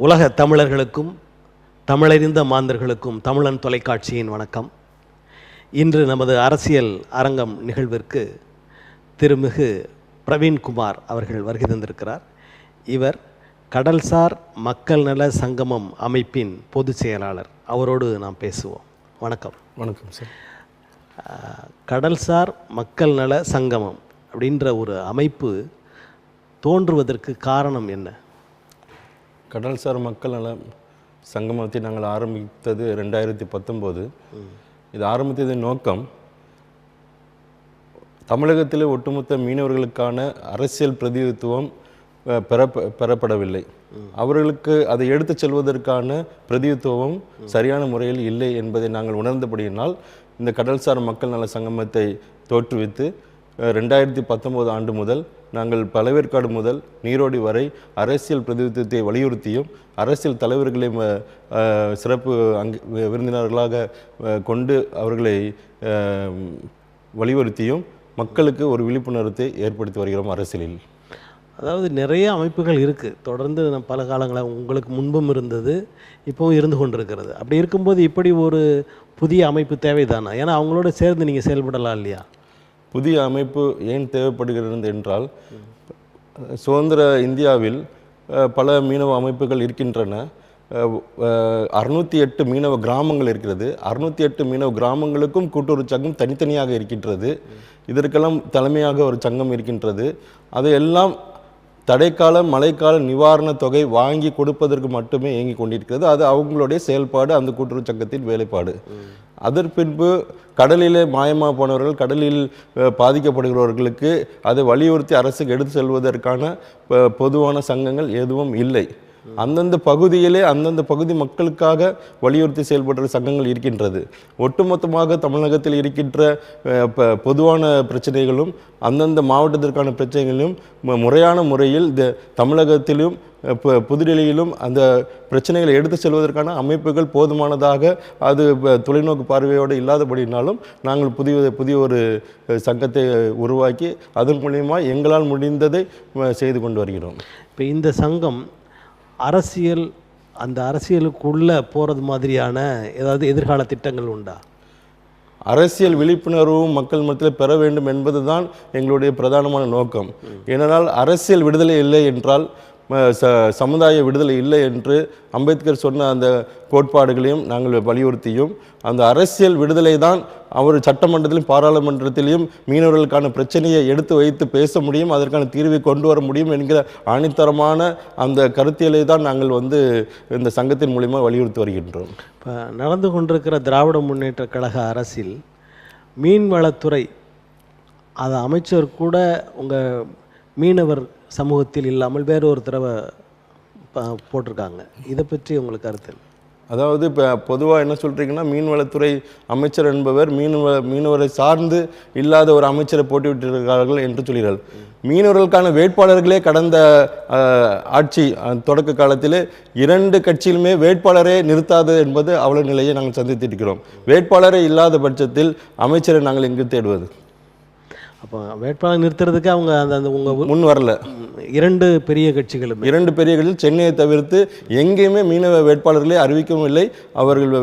உலக தமிழர்களுக்கும் தமிழறிந்த மாந்தர்களுக்கும் தமிழன் தொலைக்காட்சியின் வணக்கம். இன்று நமது அரசியல் அரங்கம் நிகழ்விற்கு திருமிகு பிரவீன்குமார் அவர்கள் வருகை தந்திருக்கிறார். இவர் கடல்சார் மக்கள் நல சங்கமம் அமைப்பின் பொதுச் செயலாளர். அவரோடு நாம் பேசுவோம். வணக்கம். வணக்கம் சார். கடல்சார் மக்கள் நல சங்கமம் அப்படின்ற ஒரு அமைப்பு தோன்றுவதற்கு காரணம் என்ன? கடல்சார் மக்கள் நல சங்கமத்தை நாங்கள் ஆரம்பித்தது 2019. இது ஆரம்பித்ததின் நோக்கம் தமிழகத்திலே ஒட்டுமொத்த மீனவர்களுக்கான அரசியல் பிரதிநிதித்துவம் பெறப்படவில்லை. அவர்களுக்கு அதை எடுத்துச் செல்வதற்கான பிரதிநிதித்துவம் சரியான முறையில் இல்லை என்பதை நாங்கள் உணர்ந்தபடியினால் இந்த கடல்சார் மக்கள் நல சங்கமத்தை தோற்றுவித்து 2019 ஆண்டு முதல் நாங்கள் பழவேற்காடு முதல் நீரோடி வரை அரசியல் பிரதிநிதித்துவத்தை வலியுறுத்தியும் அரசியல் தலைவர்களை சிறப்பு விருந்தினர்களாக கொண்டு அவர்களை வலியுறுத்தியும் மக்களுக்கு ஒரு விழிப்புணர்வை ஏற்படுத்தி வருகிறோம். அரசியலில் அதாவது நிறைய அமைப்புகள் இருக்குது. தொடர்ந்து பல காலங்களாக உங்களுக்கு முன்பும் இருந்தது, இப்போவும் இருந்து கொண்டிருக்கிறது. அப்படி இருக்கும்போது இப்படி ஒரு புதிய அமைப்பு தேவைதானா? ஏன்னா அவங்களோட சேர்ந்து நீங்கள் செயல்படலாம் இல்லையா? புதிய அமைப்பு ஏன் தேவைப்படுகிறது என்றால், சுதந்திர இந்தியாவில் பல மீனவ அமைப்புகள் இருக்கின்றன. 608 மீனவ கிராமங்கள் இருக்கிறது. 608 மீனவ கிராமங்களுக்கும் கூட்டுறவு சங்கம் தனித்தனியாக இருக்கின்றது. இதற்கெல்லாம் தலைமையாக ஒரு சங்கம் இருக்கின்றது. அதையெல்லாம் தடைக்கால மழைக்கால நிவாரண தொகை வாங்கி கொடுப்பதற்கு மட்டுமே இயங்கி கொண்டிருக்கிறது. அது அவங்களுடைய செயல்பாடு, அந்த கூட்டுறவு சங்கத்தின் வேலைப்பாடு. அதற்கு பின்பு கடலிலே மாயமாக போனவர்கள், கடலில் பாதிக்கப்படுகிறவர்களுக்கு அதை வலியுறுத்தி அரசுக்கு எடுத்து செல்வதற்கான பொதுவான சங்கங்கள் எதுவும் இல்லை. அந்தந்த பகுதியிலே அந்தந்த பகுதி மக்களுக்காக வலியுறுத்தி செயல்படுற சங்கங்கள் இருக்கின்றது. ஒட்டுமொத்தமாக தமிழகத்தில் இருக்கின்ற பொதுவான பிரச்சனைகளும் அந்தந்த மாவட்டத்திற்கான பிரச்சனைகளும் முறையான முறையில் தமிழகத்திலும் புதுடெல்லியிலும் அந்த பிரச்சனைகளை எடுத்து செல்வதற்கான அமைப்புகள் போதுமானதாக அது தொலைநோக்கு பார்வையோடு இல்லாதபடினாலும் நாங்கள் புதிய ஒரு சங்கத்தை உருவாக்கி அதன் மூலியமாக எங்களால் முடிந்ததை செய்து கொண்டு வருகிறோம். இப்போ இந்த சங்கம் அரசியல், அந்த அரசியலுக்குள்ளே போகிறது மாதிரியான ஏதாவது எதிர்கால திட்டங்கள் உண்டா? அரசியல் விழிப்புணர்வும் மக்கள் மத்தியில் பெற வேண்டும் என்பது தான் எங்களுடைய பிரதானமான நோக்கம். ஏனென்றால் அரசியல் விடுதலை இல்லை என்றால் சமுதாய விடுதலை இல்லை என்று அம்பேத்கர் சொன்ன அந்த கோட்பாடுகளையும் நாங்கள் வலியுறுத்தியும், அந்த அரசியல் விடுதலை தான் அவர் சட்டமன்றத்திலும் பாராளுமன்றத்திலையும் மீனவர்களுக்கான பிரச்சனையை எடுத்து வைத்து பேச முடியும், அதற்கான தீர்வை கொண்டு வர முடியும் என்கிற ஆணித்தரமான அந்த கருத்தியலை தான் நாங்கள் இந்த சங்கத்தின் மூலிமா வலியுறுத்தி வருகின்றோம். இப்போ நடந்து கொண்டிருக்கிற திராவிட முன்னேற்ற கழக அரசில் மீன்வளத்துறை அது அமைச்சர் கூட உங்கள் மீனவர் சமூகத்தில் இல்லாமல் வேறு ஒரு தடவை போட்டிருக்காங்க. இதை பற்றி உங்களுக்கு கருத்து? அதாவது இப்போ பொதுவாக என்ன சொல்கிறீங்கன்னா, மீன்வளத்துறை அமைச்சர் என்பவர் மீனவரை சார்ந்து இல்லாத ஒரு அமைச்சரை போட்டிவிட்டிருக்கிறார்கள் என்று சொல்கிறார்கள். மீனவர்களுக்கான வேட்பாளர்களே கடந்த ஆட்சி தொடக்க காலத்தில் 2 கட்சியிலுமே வேட்பாளரே நிறுத்தாது என்பது அவ்வளோ நிலையை நாங்கள் சந்தித்திருக்கிறோம். வேட்பாளரே இல்லாத பட்சத்தில் அமைச்சரை நாங்கள் எங்கு தேடுவது? அப்போ வேட்பாளர் நிறுத்துறதுக்கு அவங்க அந்த உங்கள் முன் வரல. 2 பெரிய கட்சிகளும் 2 பெரிய கட்சிகள் சென்னையை தவிர்த்து எங்கேயுமே மீனவ வேட்பாளர்களே அறிவிக்கவும் இல்லை, அவர்கள்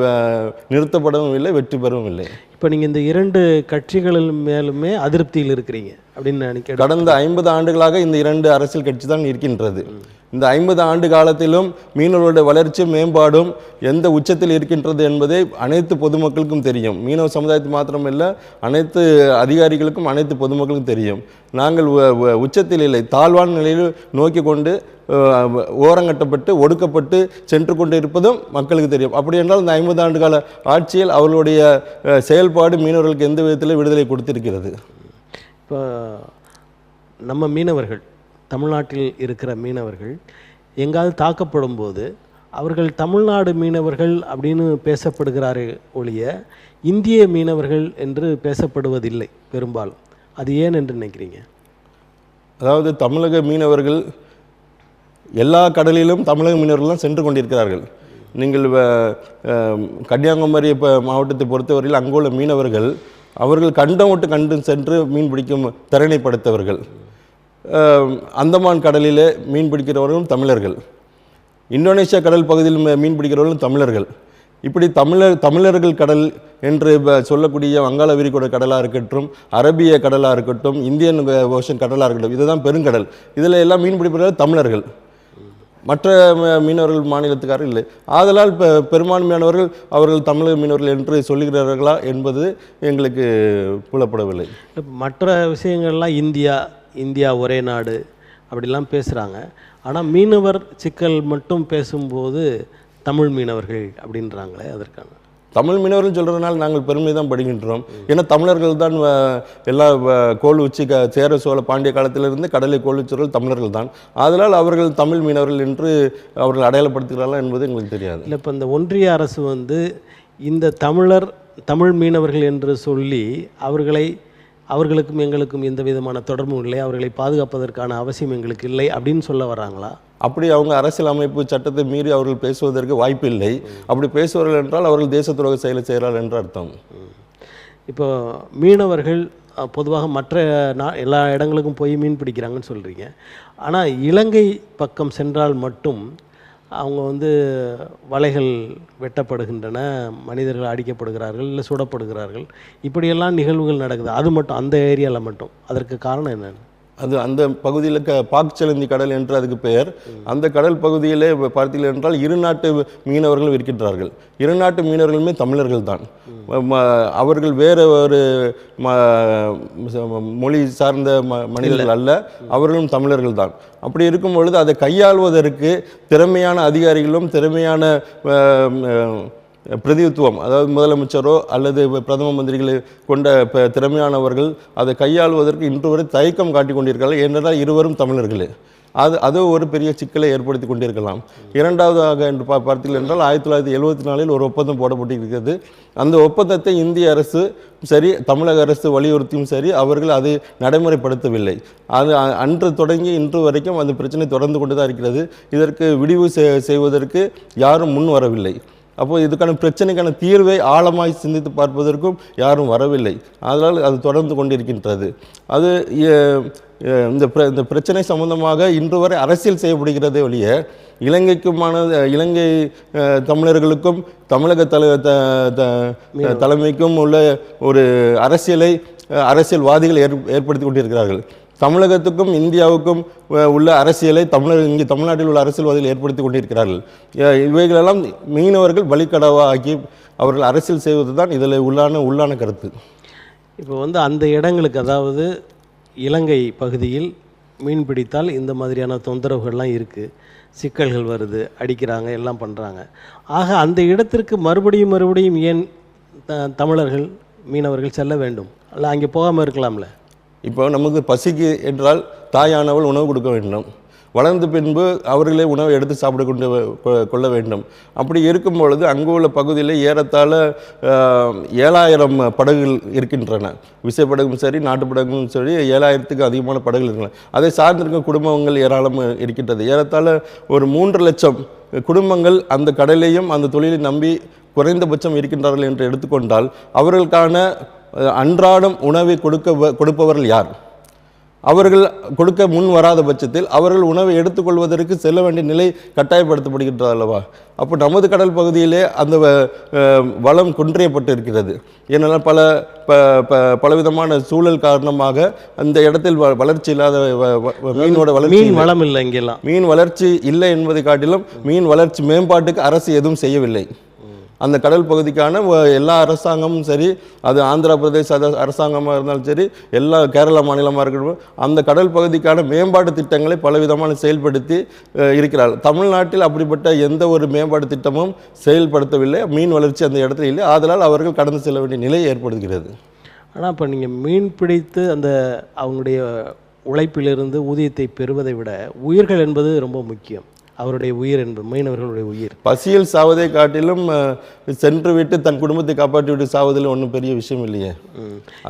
நிறுத்தப்படவும் இல்லை, வெற்றி பெறவும் இல்லை. இப்போ நீங்கள் இந்த 2 கட்சிகளில் மேலுமே அதிருப்தியில் இருக்கிறீங்க அப்படின்னு நினைக்கிறேன். கடந்த 50 ஆண்டுகளாக இந்த 2 அரசியல் கட்சி தான் இருக்கின்றது. இந்த 50 ஆண்டு காலத்திலும் மீனவர்களுடைய வளர்ச்சி மேம்பாடும் எந்த உச்சத்தில் இருக்கின்றது என்பதை அனைத்து பொதுமக்களுக்கும் தெரியும். மீனவ சமுதாயத்து மாத்திரமில்லை, அனைத்து அதிகாரிகளுக்கும் அனைத்து பொதுமக்களுக்கும் தெரியும். நாங்கள் உச்சத்தில் இல்லை, தாழ்வான நிலையில் நோக்கி கொண்டு ஓரங்கட்டப்பட்டு ஒடுக்கப்பட்டு சென்று கொண்டு இருப்பதும் மக்களுக்கு தெரியும். அப்படி என்றால் இந்த 50 ஆண்டு கால ஆட்சியில் அவர்களுடைய செயல்பாடு மீனவர்களுக்கு எந்த விதத்தில் விடுதலை கொடுத்திருக்கிறது? இப்போ நம்ம மீனவர்கள், தமிழ்நாட்டில் இருக்கிற மீனவர்கள் எங்காவது தாக்கப்படும் போது அவர்கள் தமிழ்நாடு மீனவர்கள் அப்படின்னு பேசப்படுகிறாரே ஒழிய இந்திய மீனவர்கள் என்று பேசப்படுவதில்லை பெரும்பாலும். அது ஏன் என்று நினைக்கிறீங்க? அதாவது தமிழக மீனவர்கள் எல்லா கடலிலும் தமிழக மீனவர்கள்லாம் சென்று கொண்டிருக்கிறார்கள். நீங்கள் கன்னியாகுமரி மாவட்டத்தை பொறுத்தவரையில் அங்குள்ள மீனவர்கள் அவர்கள் கண்டம் விட்டு கண்டு சென்று மீன் பிடிக்கும் திறனை படைத்தவர்கள். அந்தமான் கடலிலே மீன் பிடிக்கிறவர்களும் தமிழர்கள். இந்தோனேஷியா கடல் பகுதியில் மீன் பிடிக்கிறவர்களும் தமிழர்கள். இப்படி தமிழர்கள் கடல் என்று சொல்லக்கூடிய வங்காள விரிகுடா கடலாக இருக்கட்டும், அரபிய கடலாக இருக்கட்டும், இந்தியன் ஓஷன் கடலாக இருக்கட்டும், இதுதான் பெருங்கடல். இதில் எல்லாம் மீன் பிடிப்பவர்கள் தமிழர்கள், மற்ற மீனவர்கள் மாநிலத்துக்காரர் இல்லை. ஆதலால் பெரும்பான்மையானவர்கள் அவர்கள் தமிழக மீனவர்கள் என்று சொல்லுகிறார்களா என்பது எங்களுக்கு புலப்படவில்லை. மற்ற விஷயங்கள்லாம் இந்தியா ஒரே நாடு அப்படிலாம் பேசுகிறாங்க. ஆனால் மீனவர் சிக்கல் மட்டும் பேசும்போது தமிழ் மீனவர்கள் அப்படின்றாங்களே, அதற்கான தமிழ் மீனவர்கள் சொல்கிறதுனால நாங்கள் பெருமை தான் படுகின்றோம். ஏன்னா தமிழர்கள் தான் எல்லா கோல் உச்சி சேர சோழ பாண்டிய காலத்திலிருந்து கடலை கோல் உச்சவர்கள் தமிழர்கள் தான். அதனால் அவர்கள் தமிழ் மீனவர்கள் என்று அவர்கள் அடையாளப்படுத்துகிறார்களா என்பது எங்களுக்கு தெரியாது. இல்லை, இப்போ இந்த ஒன்றிய அரசு இந்த தமிழ் மீனவர்கள் என்று சொல்லி அவர்களுக்கும் எங்களுக்கும் எந்த விதமான தொடர்பும் இல்லை, அவர்களை பாதுகாப்பதற்கான அவசியம் எங்களுக்கு இல்லை அப்படின்னு சொல்ல வராங்களா? அப்படி அவங்க அரசியல் அமைப்பு சட்டத்தை மீறி அவர்கள் பேசுவதற்கு வாய்ப்பு இல்லை. அப்படி பேசுவார்கள் என்றால் அவர்கள் தேச துரோக செயலை செய்கிறார்கள் என்று அர்த்தம். இப்போ மீனவர்கள் பொதுவாக மற்ற எல்லா இடங்களுக்கும் போய் மீன் பிடிக்கிறாங்கன்னு சொல்கிறீங்க. ஆனால் இலங்கை பக்கம் சென்றால் மட்டும் அவங்க வலைகள் வெட்டப்படுகின்றன, மனிதர்கள் அடிக்கப்படுகிறார்கள், இல்லை சுடப்படுகிறார்கள், இப்படியெல்லாம் நிகழ்வுகள் நடக்குது. அது மட்டும் அந்த ஏரியாவில் மட்டும். அதற்கு காரணம் என்னென்னு? அந்த பகுதியில் பாக்சலந்தி கடல் என்று அதுக்கு பெயர். அந்த கடல் பகுதியிலே பார்த்தீர்கள் என்றால் இரு நாட்டு மீனவர்களும் இருக்கின்றார்கள். இரு நாட்டு மீனவர்களுமே தமிழர்கள் தான். அவர்கள் வேறு ஒரு மொழி சார்ந்த மனிதர்கள் அல்ல, அவர்களும் தமிழர்கள் தான். அப்படி இருக்கும் பொழுது அதை கையாள்வதற்கு திறமையான அதிகாரிகளும் திறமையான பிரதிநிதித்துவம், அதாவது முதலமைச்சரோ அல்லது பிரதம மந்திரிகளை கொண்ட திறமையானவர்கள் அதை கையாளுவதற்கு இன்று வரை தயக்கம் காட்டிக் கொண்டிருக்கிறார்கள். ஏனென்றால் இருவரும் தமிழர்களே. அது ஒரு பெரிய சிக்கலை ஏற்படுத்தி கொண்டிருக்கலாம். இரண்டாவதாக என்று பார்த்தீர்கள் என்றால் 1974 ஒரு ஒப்பந்தம் போடப்பட்டிருக்கிறது. அந்த ஒப்பந்தத்தை இந்திய அரசு சரி, தமிழக அரசு வலியுறுத்தியும் சரி, அவர்கள் அதை நடைமுறைப்படுத்தவில்லை. அது அன்று தொடங்கி இன்று வரைக்கும் அந்த பிரச்சனை தொடர்ந்து கொண்டு தான் இருக்கிறது. இதற்கு விடிவு செய்வதற்கு யாரும் முன் வரவில்லை. அப்போது இதுக்கான பிரச்சனைக்கான தீர்வை ஆழமாய் சிந்தித்து பார்ப்பதற்கும் யாரும் வரவில்லை. அதனால் அது தொடர்ந்து கொண்டிருக்கின்றது. அது இந்த பிரச்சனை சம்பந்தமாக இன்று வரை அரசியல் செய்யப்படுகிறதே ஒழிய இலங்கை தமிழர்களுக்கும் தமிழக தலைமைக்கும் உள்ள ஒரு அரசியல்வாதிகள் ஏற்படுத்தி கொண்டிருக்கிறார்கள். தமிழகத்துக்கும் இந்தியாவுக்கும் உள்ள அரசியலை இங்கே தமிழ்நாட்டில் உள்ள அரசியல்வாதிகள் ஏற்படுத்தி கொண்டிருக்கிறார்கள். இவைகளெல்லாம் மீனவர்கள் பலிக்கடவாக ஆக்கி அவர்கள் அரசியல் செய்வது தான் இதில் உள்ளான கருத்து. இப்போ அந்த இடங்களுக்கு, அதாவது இலங்கை பகுதியில் மீன் பிடித்தால் இந்த மாதிரியான தொந்தரவுகள்லாம் இருக்குது, சிக்கல்கள் வருது, அடிக்கிறாங்க, எல்லாம் பண்ணுறாங்க. ஆக அந்த இடத்திற்கு மறுபடியும் ஏன் தமிழர்கள் மீனவர்கள் செல்ல வேண்டும்? அல்ல அங்கே போகாமல் இருக்கலாம்ல? இப்போ நமக்கு பசிக்கு என்றால் தாயானவள் உணவு கொடுக்க வேண்டும். வளர்ந்த பின்பு அவர்களே உணவை எடுத்து சாப்பிட கொள்ள வேண்டும். அப்படி இருக்கும் பொழுது அங்கு உள்ள பகுதியில் ஏறத்தாழ 7000 படகுகள் இருக்கின்றன. விசைப்படகும் சரி, நாட்டுப்படகும் சரி, 7000த்துக்கு அதிகமான படகுகள் இருக்கின்றன. அதை சார்ந்திருக்கும் குடும்பங்கள் ஏராளம் இருக்கின்றது. ஏறத்தாழ ஒரு 3 லட்சம் குடும்பங்கள் அந்த கடலையும் அந்த தொழிலை நம்பி குறைந்தபட்சம் இருக்கின்றார்கள் என்று எடுத்துக்கொண்டால் அவர்களுக்கான அன்றாடம் உணவை கொடுப்பவர்கள் யார்? அவர்கள் கொடுக்க முன் வராத பட்சத்தில் அவர்கள் உணவை எடுத்துக்கொள்வதற்கு செல்ல வேண்டிய நிலை கட்டாயப்படுத்தப்படுகின்றது அல்லவா? அப்போ நமது கடல் பகுதியிலே அந்த வளம் குன்றியப்பட்டு இருக்கிறது. ஏனென்றால் பலவிதமான சூழல் காரணமாக அந்த இடத்தில் வளர்ச்சி இல்லாத மீனோட வளர்ச்சி வளம் இல்லை. இங்கெல்லாம் மீன் வளர்ச்சி இல்லை என்பதை காட்டிலும் மீன் வளர்ச்சி மேம்பாட்டுக்கு அரசு எதுவும் செய்யவில்லை. அந்த கடல் பகுதிக்கான எல்லா அரசாங்கமும் சரி, அது ஆந்திர பிரதேச அரசாங்கமாக இருந்தாலும் சரி, எல்லா கேரளா மாநிலமாக இருக்கட்டும், அந்த கடல் பகுதிக்கான மேம்பாட்டு திட்டங்களை பலவிதமான செயல்படுத்தி இருக்கிறார்கள். தமிழ்நாட்டில் அப்படிப்பட்ட எந்த ஒரு மேம்பாட்டு திட்டமும் செயல்படுத்தவில்லை. மீன் வளர்ச்சி அந்த இடத்துல இல்லை. ஆதலால் அவர்கள் கடந்து செல்ல வேண்டிய நிலை ஏற்படுகிறது. ஆனால் இப்போ நீங்கள் மீன் பிடித்து அவங்களுடைய உழைப்பிலிருந்து ஊதியத்தை பெறுவதை விட உயிர்கள் என்பது ரொம்ப முக்கியம். அவருடைய உயிர் என்பது மீனவர்களுடைய உயிர். பசியில் சாவதை காட்டிலும் சென்று விட்டு தன் குடும்பத்தை காப்பாற்றி விட்டு சாவதில் ஒன்றும் பெரிய விஷயம் இல்லையே.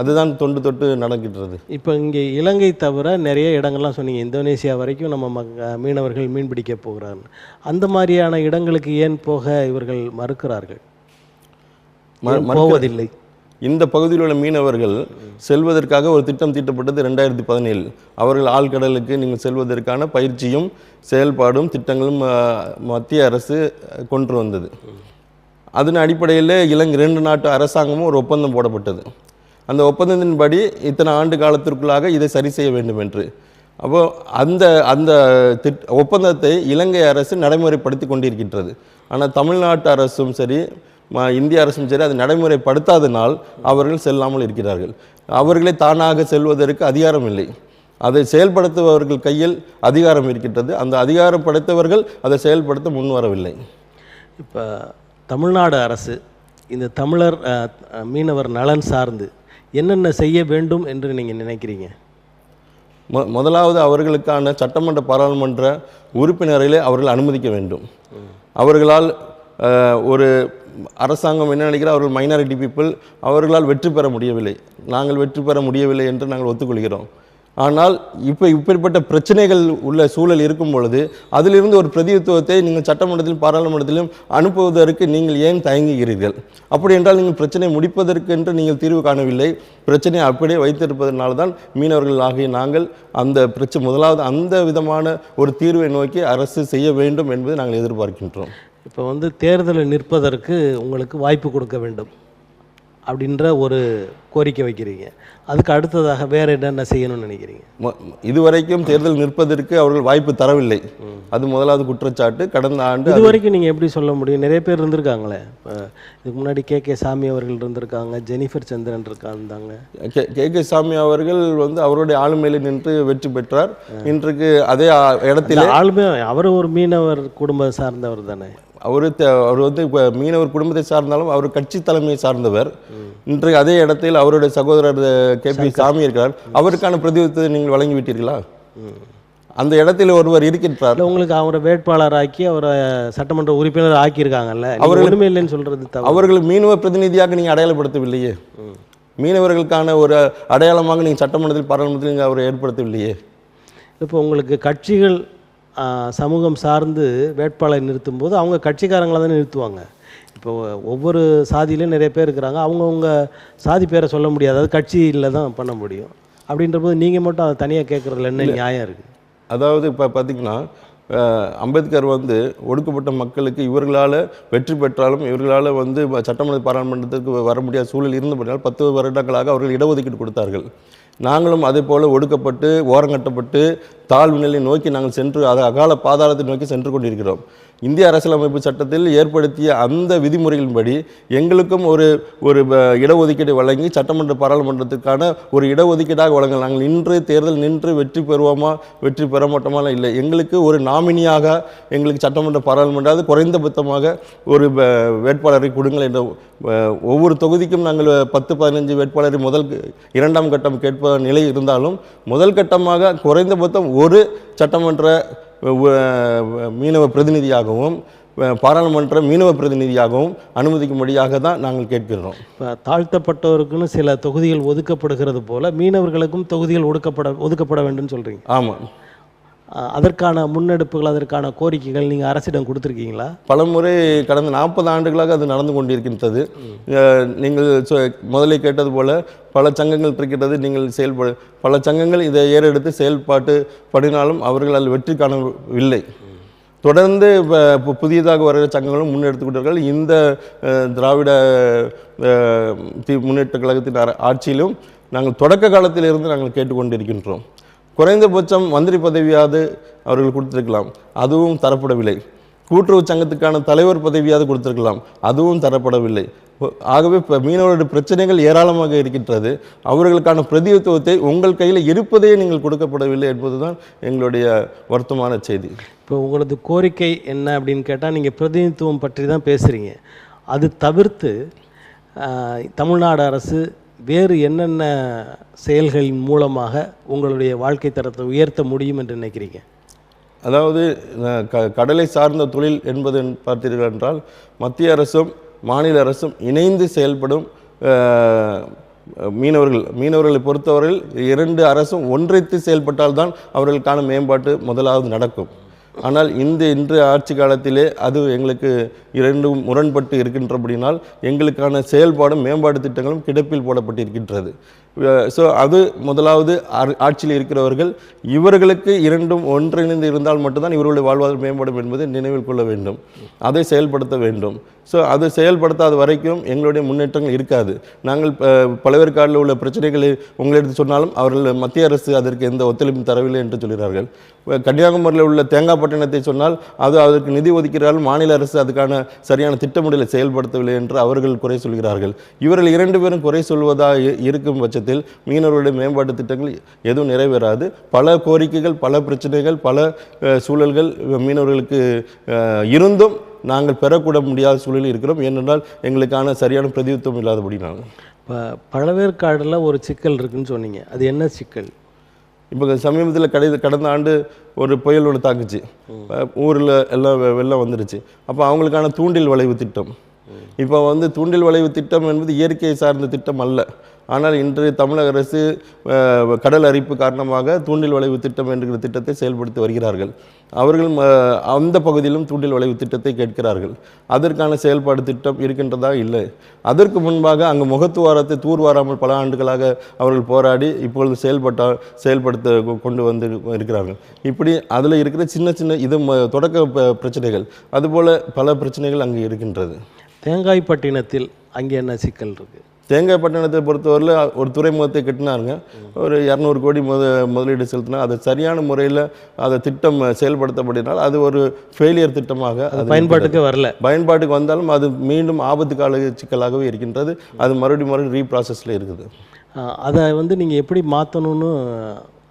அதுதான் தொட்டு நடக்கின்றது. இப்போ இங்கே இலங்கை தவிர நிறைய இடங்கள்லாம் சொன்னீங்க. இந்தோனேசியா வரைக்கும் நம்ம மீனவர்கள் மீன் பிடிக்க போகிறார்கள். அந்த மாதிரியான இடங்களுக்கு ஏன் போக இவர்கள் மறுக்கிறார்கள், போவதில்லை? இந்த பகுதியில் உள்ள மீனவர்கள் செல்வதற்காக ஒரு திட்டம் தீட்டப்பட்டது 2017. அவர்கள் ஆழ்கடலுக்கு நீங்கள் செல்வதற்கான பயிற்சியும் செயல்பாடும் திட்டங்களும் மத்திய அரசு கொண்டு வந்தது. அதன் அடிப்படையில் இலங்கை 2 நாட்டு அரசாங்கமும் ஒரு ஒப்பந்தம் போடப்பட்டது. அந்த ஒப்பந்தத்தின்படி இத்தனை ஆண்டு காலத்திற்குள்ளாக இதை சரி செய்ய வேண்டும் என்று. அப்போ அந்த அந்த ஒப்பந்தத்தை இலங்கை அரசு நடைமுறைப்படுத்தி கொண்டிருக்கின்றது. ஆனால் தமிழ்நாட்டு அரசும் சரி இந்திய அரசும் சரி அதை நடைமுறைப்படுத்தாதனால் அவர்கள் செல்லாமல் இருக்கிறார்கள். அவர்களே தானாக செல்வதற்கு அதிகாரம் இல்லை. அதை செயல்படுத்துபவர்கள் கையில் அதிகாரம் இருக்கின்றது. அந்த அதிகாரம் படைத்தவர்கள் அதை செயல்படுத்த முன்வரவில்லை. இப்போ தமிழ்நாடு அரசு இந்த தமிழர் மீனவர் நலன் சார்ந்து என்னென்ன செய்ய வேண்டும் என்று நீங்கள் நினைக்கிறீங்க? முதலாவது அவர்களுக்கான சட்டமன்ற பாராளுமன்ற உறுப்பினர்களை அவர்கள் அனுமதிக்க வேண்டும். அவர்களால் ஒரு அரசாங்கம் என்ன நினைக்கிறார், அவர்கள் மைனாரிட்டி பீப்புள், அவர்களால் வெற்றி பெற முடியவில்லை, நாங்கள் வெற்றி பெற முடியவில்லை என்று நாங்கள் ஒத்துக்கொள்கிறோம். ஆனால் இப்படிப்பட்ட பிரச்சனைகள் உள்ள சூழல் இருக்கும் பொழுது அதிலிருந்து ஒரு பிரதிநிதித்துவத்தை நீங்கள் சட்டமன்றத்திலும் பாராளுமன்றத்திலும் அனுப்புவதற்கு நீங்கள் ஏன் தயங்குகிறீர்கள்? அப்படி என்றால் நீங்கள் பிரச்சனை முடிப்பதற்கு என்று நீங்கள் தீர்வு காணவில்லை. பிரச்சனையை அப்படியே வைத்திருப்பதனால தான் மீனவர்கள் ஆகிய நாங்கள் அந்த முதலாவது அந்த விதமான ஒரு தீர்வை நோக்கி அரசு செய்ய வேண்டும் என்பதை நாங்கள் எதிர்பார்க்கின்றோம். இப்போ தேர்தலில் நிற்பதற்கு உங்களுக்கு வாய்ப்பு கொடுக்க வேண்டும் அப்படின்ற ஒரு கோரிக்கை வைக்கிறீங்க. அதுக்கு அடுத்ததாக வேறு என்னென்ன செய்யணும்னு நினைக்கிறீங்க? இதுவரைக்கும் தேர்தல் நிற்பதற்கு அவர்கள் வாய்ப்பு தரவில்லை. அது முதலாவது குற்றச்சாட்டு. கடந்த ஆண்டு இது வரைக்கும் நீங்கள் எப்படி சொல்ல முடியும்? நிறைய பேர் இருந்திருக்காங்களே. இதுக்கு முன்னாடி கே சாமி அவர்கள் இருந்திருக்காங்க, ஜெனிஃபர் சந்திரன் இருந்தாங்க. கே சாமி அவர்கள் அவருடைய ஆளுமையில் நின்று வெற்றி பெற்றார். இன்றைக்கு அதே இடத்துல ஆளுமை அவர் ஒரு மீனவர் குடும்ப சார்ந்தவர் தானே. அவர் மீனவர் குடும்பத்தை சார்ந்தாலும் அவர் கட்சி தலைமையை சார்ந்தவர். இன்றைக்கு அதே இடத்தில் அவருடைய சகோதரர் கே சாமி இருக்கிறார். அவருக்கான பிரதிநிதித்துவத்தை நீங்கள் வழங்கிவிட்டீர்களா? அந்த இடத்தில் ஒருவர் இருக்கின்றார். உங்களுக்கு அவரை வேட்பாளர் ஆக்கி அவரை சட்டமன்ற உறுப்பினர் ஆக்கியிருக்காங்கல்ல, அவர்கள் உரிமை இல்லைன்னு சொல்றது. அவர்கள் மீனவ பிரதிநிதியாக நீங்கள் அடையாளப்படுத்தவில்லையே. மீனவர்களுக்கான ஒரு அடையாளமாக நீங்கள் சட்டமன்றத்தில் பாராளுமன்றத்தில் நீங்கள் அவரை ஏற்படுத்தவில்லையே. இப்போ உங்களுக்கு கட்சிகள் சமூகம் சார்ந்து வேட்பாளரை நிறுத்தும் போது அவங்க கட்சிக்காரங்களை தானே நிறுத்துவாங்க. இப்போ ஒவ்வொரு சாதியிலையும் நிறைய பேர் இருக்கிறாங்க. அவங்கவுங்க சாதி பேரை சொல்ல முடியாது, அது கட்சியில் தான் பண்ண முடியும். அப்படின்ற போது நீங்கள் மட்டும் அதை தனியாக கேட்குறதுல என்ன நியாயம் இருக்குது? அதாவது இப்போ பார்த்திங்கன்னா அம்பேத்கர் ஒடுக்கப்பட்ட மக்களுக்கு இவர்களால் வெற்றி பெற்றாலும் இவர்களால் சட்டமன்ற பாராளுமன்றத்திற்கு வர முடியாத சூழல் இருந்தபடியால் 10 வருடங்களாக அவர்கள் இடஒதுக்கீடு கொடுத்தார்கள். நாங்களும் அதே போல் ஒடுக்கப்பட்டு ஓரங்கட்டப்பட்டு தாழ்வு நிலை நோக்கி நாங்கள் சென்று அதை அகால பாதாளத்தை நோக்கி சென்று கொண்டிருக்கிறோம். இந்திய அரசியலமைப்பு சட்டத்தில் ஏற்படுத்திய அந்த விதிமுறைகளின்படி எங்களுக்கும் ஒரு இடஒதுக்கீடு வழங்கி சட்டமன்ற பாராளுமன்றத்திற்கான ஒரு இடஒதுக்கீடாக வழங்க. நாங்கள் நின்று தேர்தல் நின்று வெற்றி பெறுவோமா வெற்றி பெற மாட்டோமாலாம் இல்லை. எங்களுக்கு ஒரு நாமினியாக எங்களுக்கு சட்டமன்ற பாராளுமன்ற அது குறைந்தபட்சமாக ஒரு வேட்பாளரை கொடுங்கள் என்ற ஒவ்வொரு தொகுதிக்கும் நாங்கள் 10-15 வேட்பாளரை இரண்டாம் கட்டம் கேட்ப நிலை இருந்தாலும் முதல் கட்டமாக குறைந்தபட்சம் ஒரு சட்டமன்ற மீனவ பிரதிநிதியாகவும் பாராளுமன்ற மீனவ பிரதிநிதியாகவும் அனுமதிக்கும்படியாக தான் நாங்கள் கேட்கிறோம். இப்போ தாழ்த்தப்பட்டவருக்குன்னு சில தொகுதிகள் ஒதுக்கப்படுகிறது போல மீனவர்களுக்கும் தொகுதிகள் ஒதுக்கப்பட வேண்டும் சொல்கிறீங்க. ஆமாம். அதற்கான முன்னெடுப்புகள் அதற்கான கோரிக்கைகள் நீங்கள் அரசிடம் கொடுத்துருக்கீங்களா? பலமுறை கடந்த 40 ஆண்டுகளாக அது நடந்து கொண்டிருக்கின்றது. நீங்கள் முதலில் கேட்டது போல பல சங்கங்கள் இருக்கிறது. நீங்கள் பல சங்கங்கள் இதை ஏறெடுத்து செயல்பாட்டு படினாலும் அவர்களால் வெற்றி காணவில்லை. தொடர்ந்து புதியதாக வருகிற சங்கங்களும் முன்னெடுத்துக்கிட்டார்கள். இந்த திராவிட முன்னேற்ற கழகத்தின் ஆட்சியிலும் நாங்கள் தொடக்க காலத்திலிருந்து நாங்கள் கேட்டுக்கொண்டிருக்கின்றோம். குறைந்தபட்சம் மந்திரி பதவியாவது அவர்கள் கொடுத்திருக்கலாம், அதுவும் தரப்படவில்லை. கூட்டுறவு சங்கத்துக்கான தலைவர் பதவியாவது கொடுத்திருக்கலாம், அதுவும் தரப்படவில்லை. ஆகவே இப்போ மீனவர்களுடைய பிரச்சனைகள் ஏராளமாக இருக்கின்றது. அவர்களுக்கான பிரதிநிதித்துவத்தை உங்கள் கையில் இருப்பதே நீங்கள் கொடுக்கப்படவில்லை என்பதுதான் எங்களுடைய வருத்தமான செய்தி. இப்போ உங்களது கோரிக்கை என்ன அப்படின்னு கேட்டால் நீங்கள் பிரதிநிதித்துவம் பற்றி தான் பேசுகிறீங்க. அது தவிர்த்து தமிழ்நாடு அரசு வேறு என்னென்ன செயல்களின் மூலமாக உங்களுடைய வாழ்க்கை தரத்தை உயர்த்த முடியும் என்று நினைக்கிறீங்க? அதாவது கடலை சார்ந்த தொழில் என்பது பார்த்தீர்கள் என்றால் மத்திய அரசும் மாநில அரசும் இணைந்து செயல்படும் மீனவர்களை பொறுத்தவரையில் 2 அரசும் ஒன்றைத்து செயல்பட்டால்தான் அவர்களுக்கான மேம்பாட்டு முதலாவது நடக்கும். ஆனால் இன்று ஆட்சி காலத்திலே அது எங்களுக்கு இரண்டும் முரண்பட்டு இருக்கின்றபடினால் எங்களுக்கான செயல்பாடும் மேம்பாட்டு திட்டங்களும் கிடப்பில் போடப்பட்டிருக்கின்றது. ஸோ அது முதலாவது ஆட்சியில் இருக்கிறவர்கள் இவர்களுக்கு இரண்டும் ஒன்றிணைந்து இருந்தால் மட்டும்தான் இவர்களுடைய வாழ்வாதாரம் மேம்படும் என்பதை நினைவில் கொள்ள வேண்டும், அதை செயல்படுத்த வேண்டும். ஸோ அதை செயல்படுத்தாத வரைக்கும் எங்களுடைய முன்னேற்றங்கள் இருக்காது. நாங்கள் பழவேற்காடில் உள்ள பிரச்சனைகளை உங்களிடத்து சொன்னாலும் அவர்கள் மத்திய அரசு அதற்கு எந்த ஒத்துழைப்பும் தரவில்லை என்று சொல்கிறார்கள். கன்னியாகுமரியில் உள்ள தேங்காய்பட்டினத்தை சொன்னால் அதற்கு நிதி ஒதுக்கிறார்கள், மாநில அரசு அதுக்கான சரியான திட்டமிடலை செயல்படுத்தவில்லை என்று அவர்கள் குறை சொல்கிறார்கள். இவர்கள் இரண்டு பேரும் குறை சொல்வதாக இருக்கும் பட்சத்தில் மீனவர்களுடைய மேம்பாட்டு திட்டங்கள் எதுவும் நிறைவேறாது. பல கோரிக்கைகள், பல பிரச்சனைகள், பல சூழல்கள் மீனவர்களுக்கு இருந்தும் நாங்கள் பெறக்கூட முடியாத சூழலில் இருக்கிறோம். ஏனென்றால் எங்களுக்கான சரியான பிரதியுத்தம் இல்லாதபடி நாங்கள் இப்போ பழவேற்காடில் ஒரு சிக்கல் இருக்குன்னு சொன்னீங்க, அது என்ன சிக்கல்? இப்போ சமீபத்தில் கடந்த ஆண்டு ஒரு புயல் ஒன்று தாக்குச்சு, ஊரில் எல்லாம் வெள்ளம் வந்துடுச்சு. அப்போ அவங்களுக்கான தூண்டில் வளைவு திட்டம், இப்போ தூண்டில் வளைவு திட்டம் என்பது இயற்கையை சார்ந்த திட்டம் அல்ல. ஆனால் இன்று தமிழக அரசு கடல் அரிப்பு காரணமாக தூண்டில் வளைவு திட்டம் என்கிற திட்டத்தை செயல்படுத்தி வருகிறார்கள். அவர்கள் அந்த பகுதியிலும் தூண்டில் வளைவு திட்டத்தை கேட்கிறார்கள். அதற்கான செயல்பாடு திட்டம் இருக்கின்றதா? இல்லை. அதற்கு முன்பாக அங்கு முகத்துவாரத்தை தூர்வாராமல் பல ஆண்டுகளாக அவர்கள் போராடி இப்பொழுது செயல்படுத்த கொண்டு வந்து இருக்கிறார்கள். இப்படி அதில் இருக்கிற சின்ன சின்ன இது தொடக்க பிரச்சனைகள், அதுபோல் பல பிரச்சனைகள் அங்கு இருக்கின்றது. தேங்காய்பட்டினத்தில் அங்கே என்ன சிக்கல் இருக்குது? தேங்காய்பட்டினத்தை பொறுத்தவரையில் ஒரு துறைமுகத்தை கட்டினாருங்க, ஒரு 200 கோடி முதலீடு செலுத்தினா அது சரியான முறையில் அதை திட்டம் செயல்படுத்தப்படினால் அது ஒரு ஃபெயிலியர் திட்டமாக பயன்பாட்டுக்கு வந்தாலும் அது மீண்டும் ஆபத்து கால சிக்கலாகவே இருக்கின்றது. அது மறுபடியும் ரீப்ராசஸில் இருக்குது. அதை நீங்கள் எப்படி மாற்றணும்னு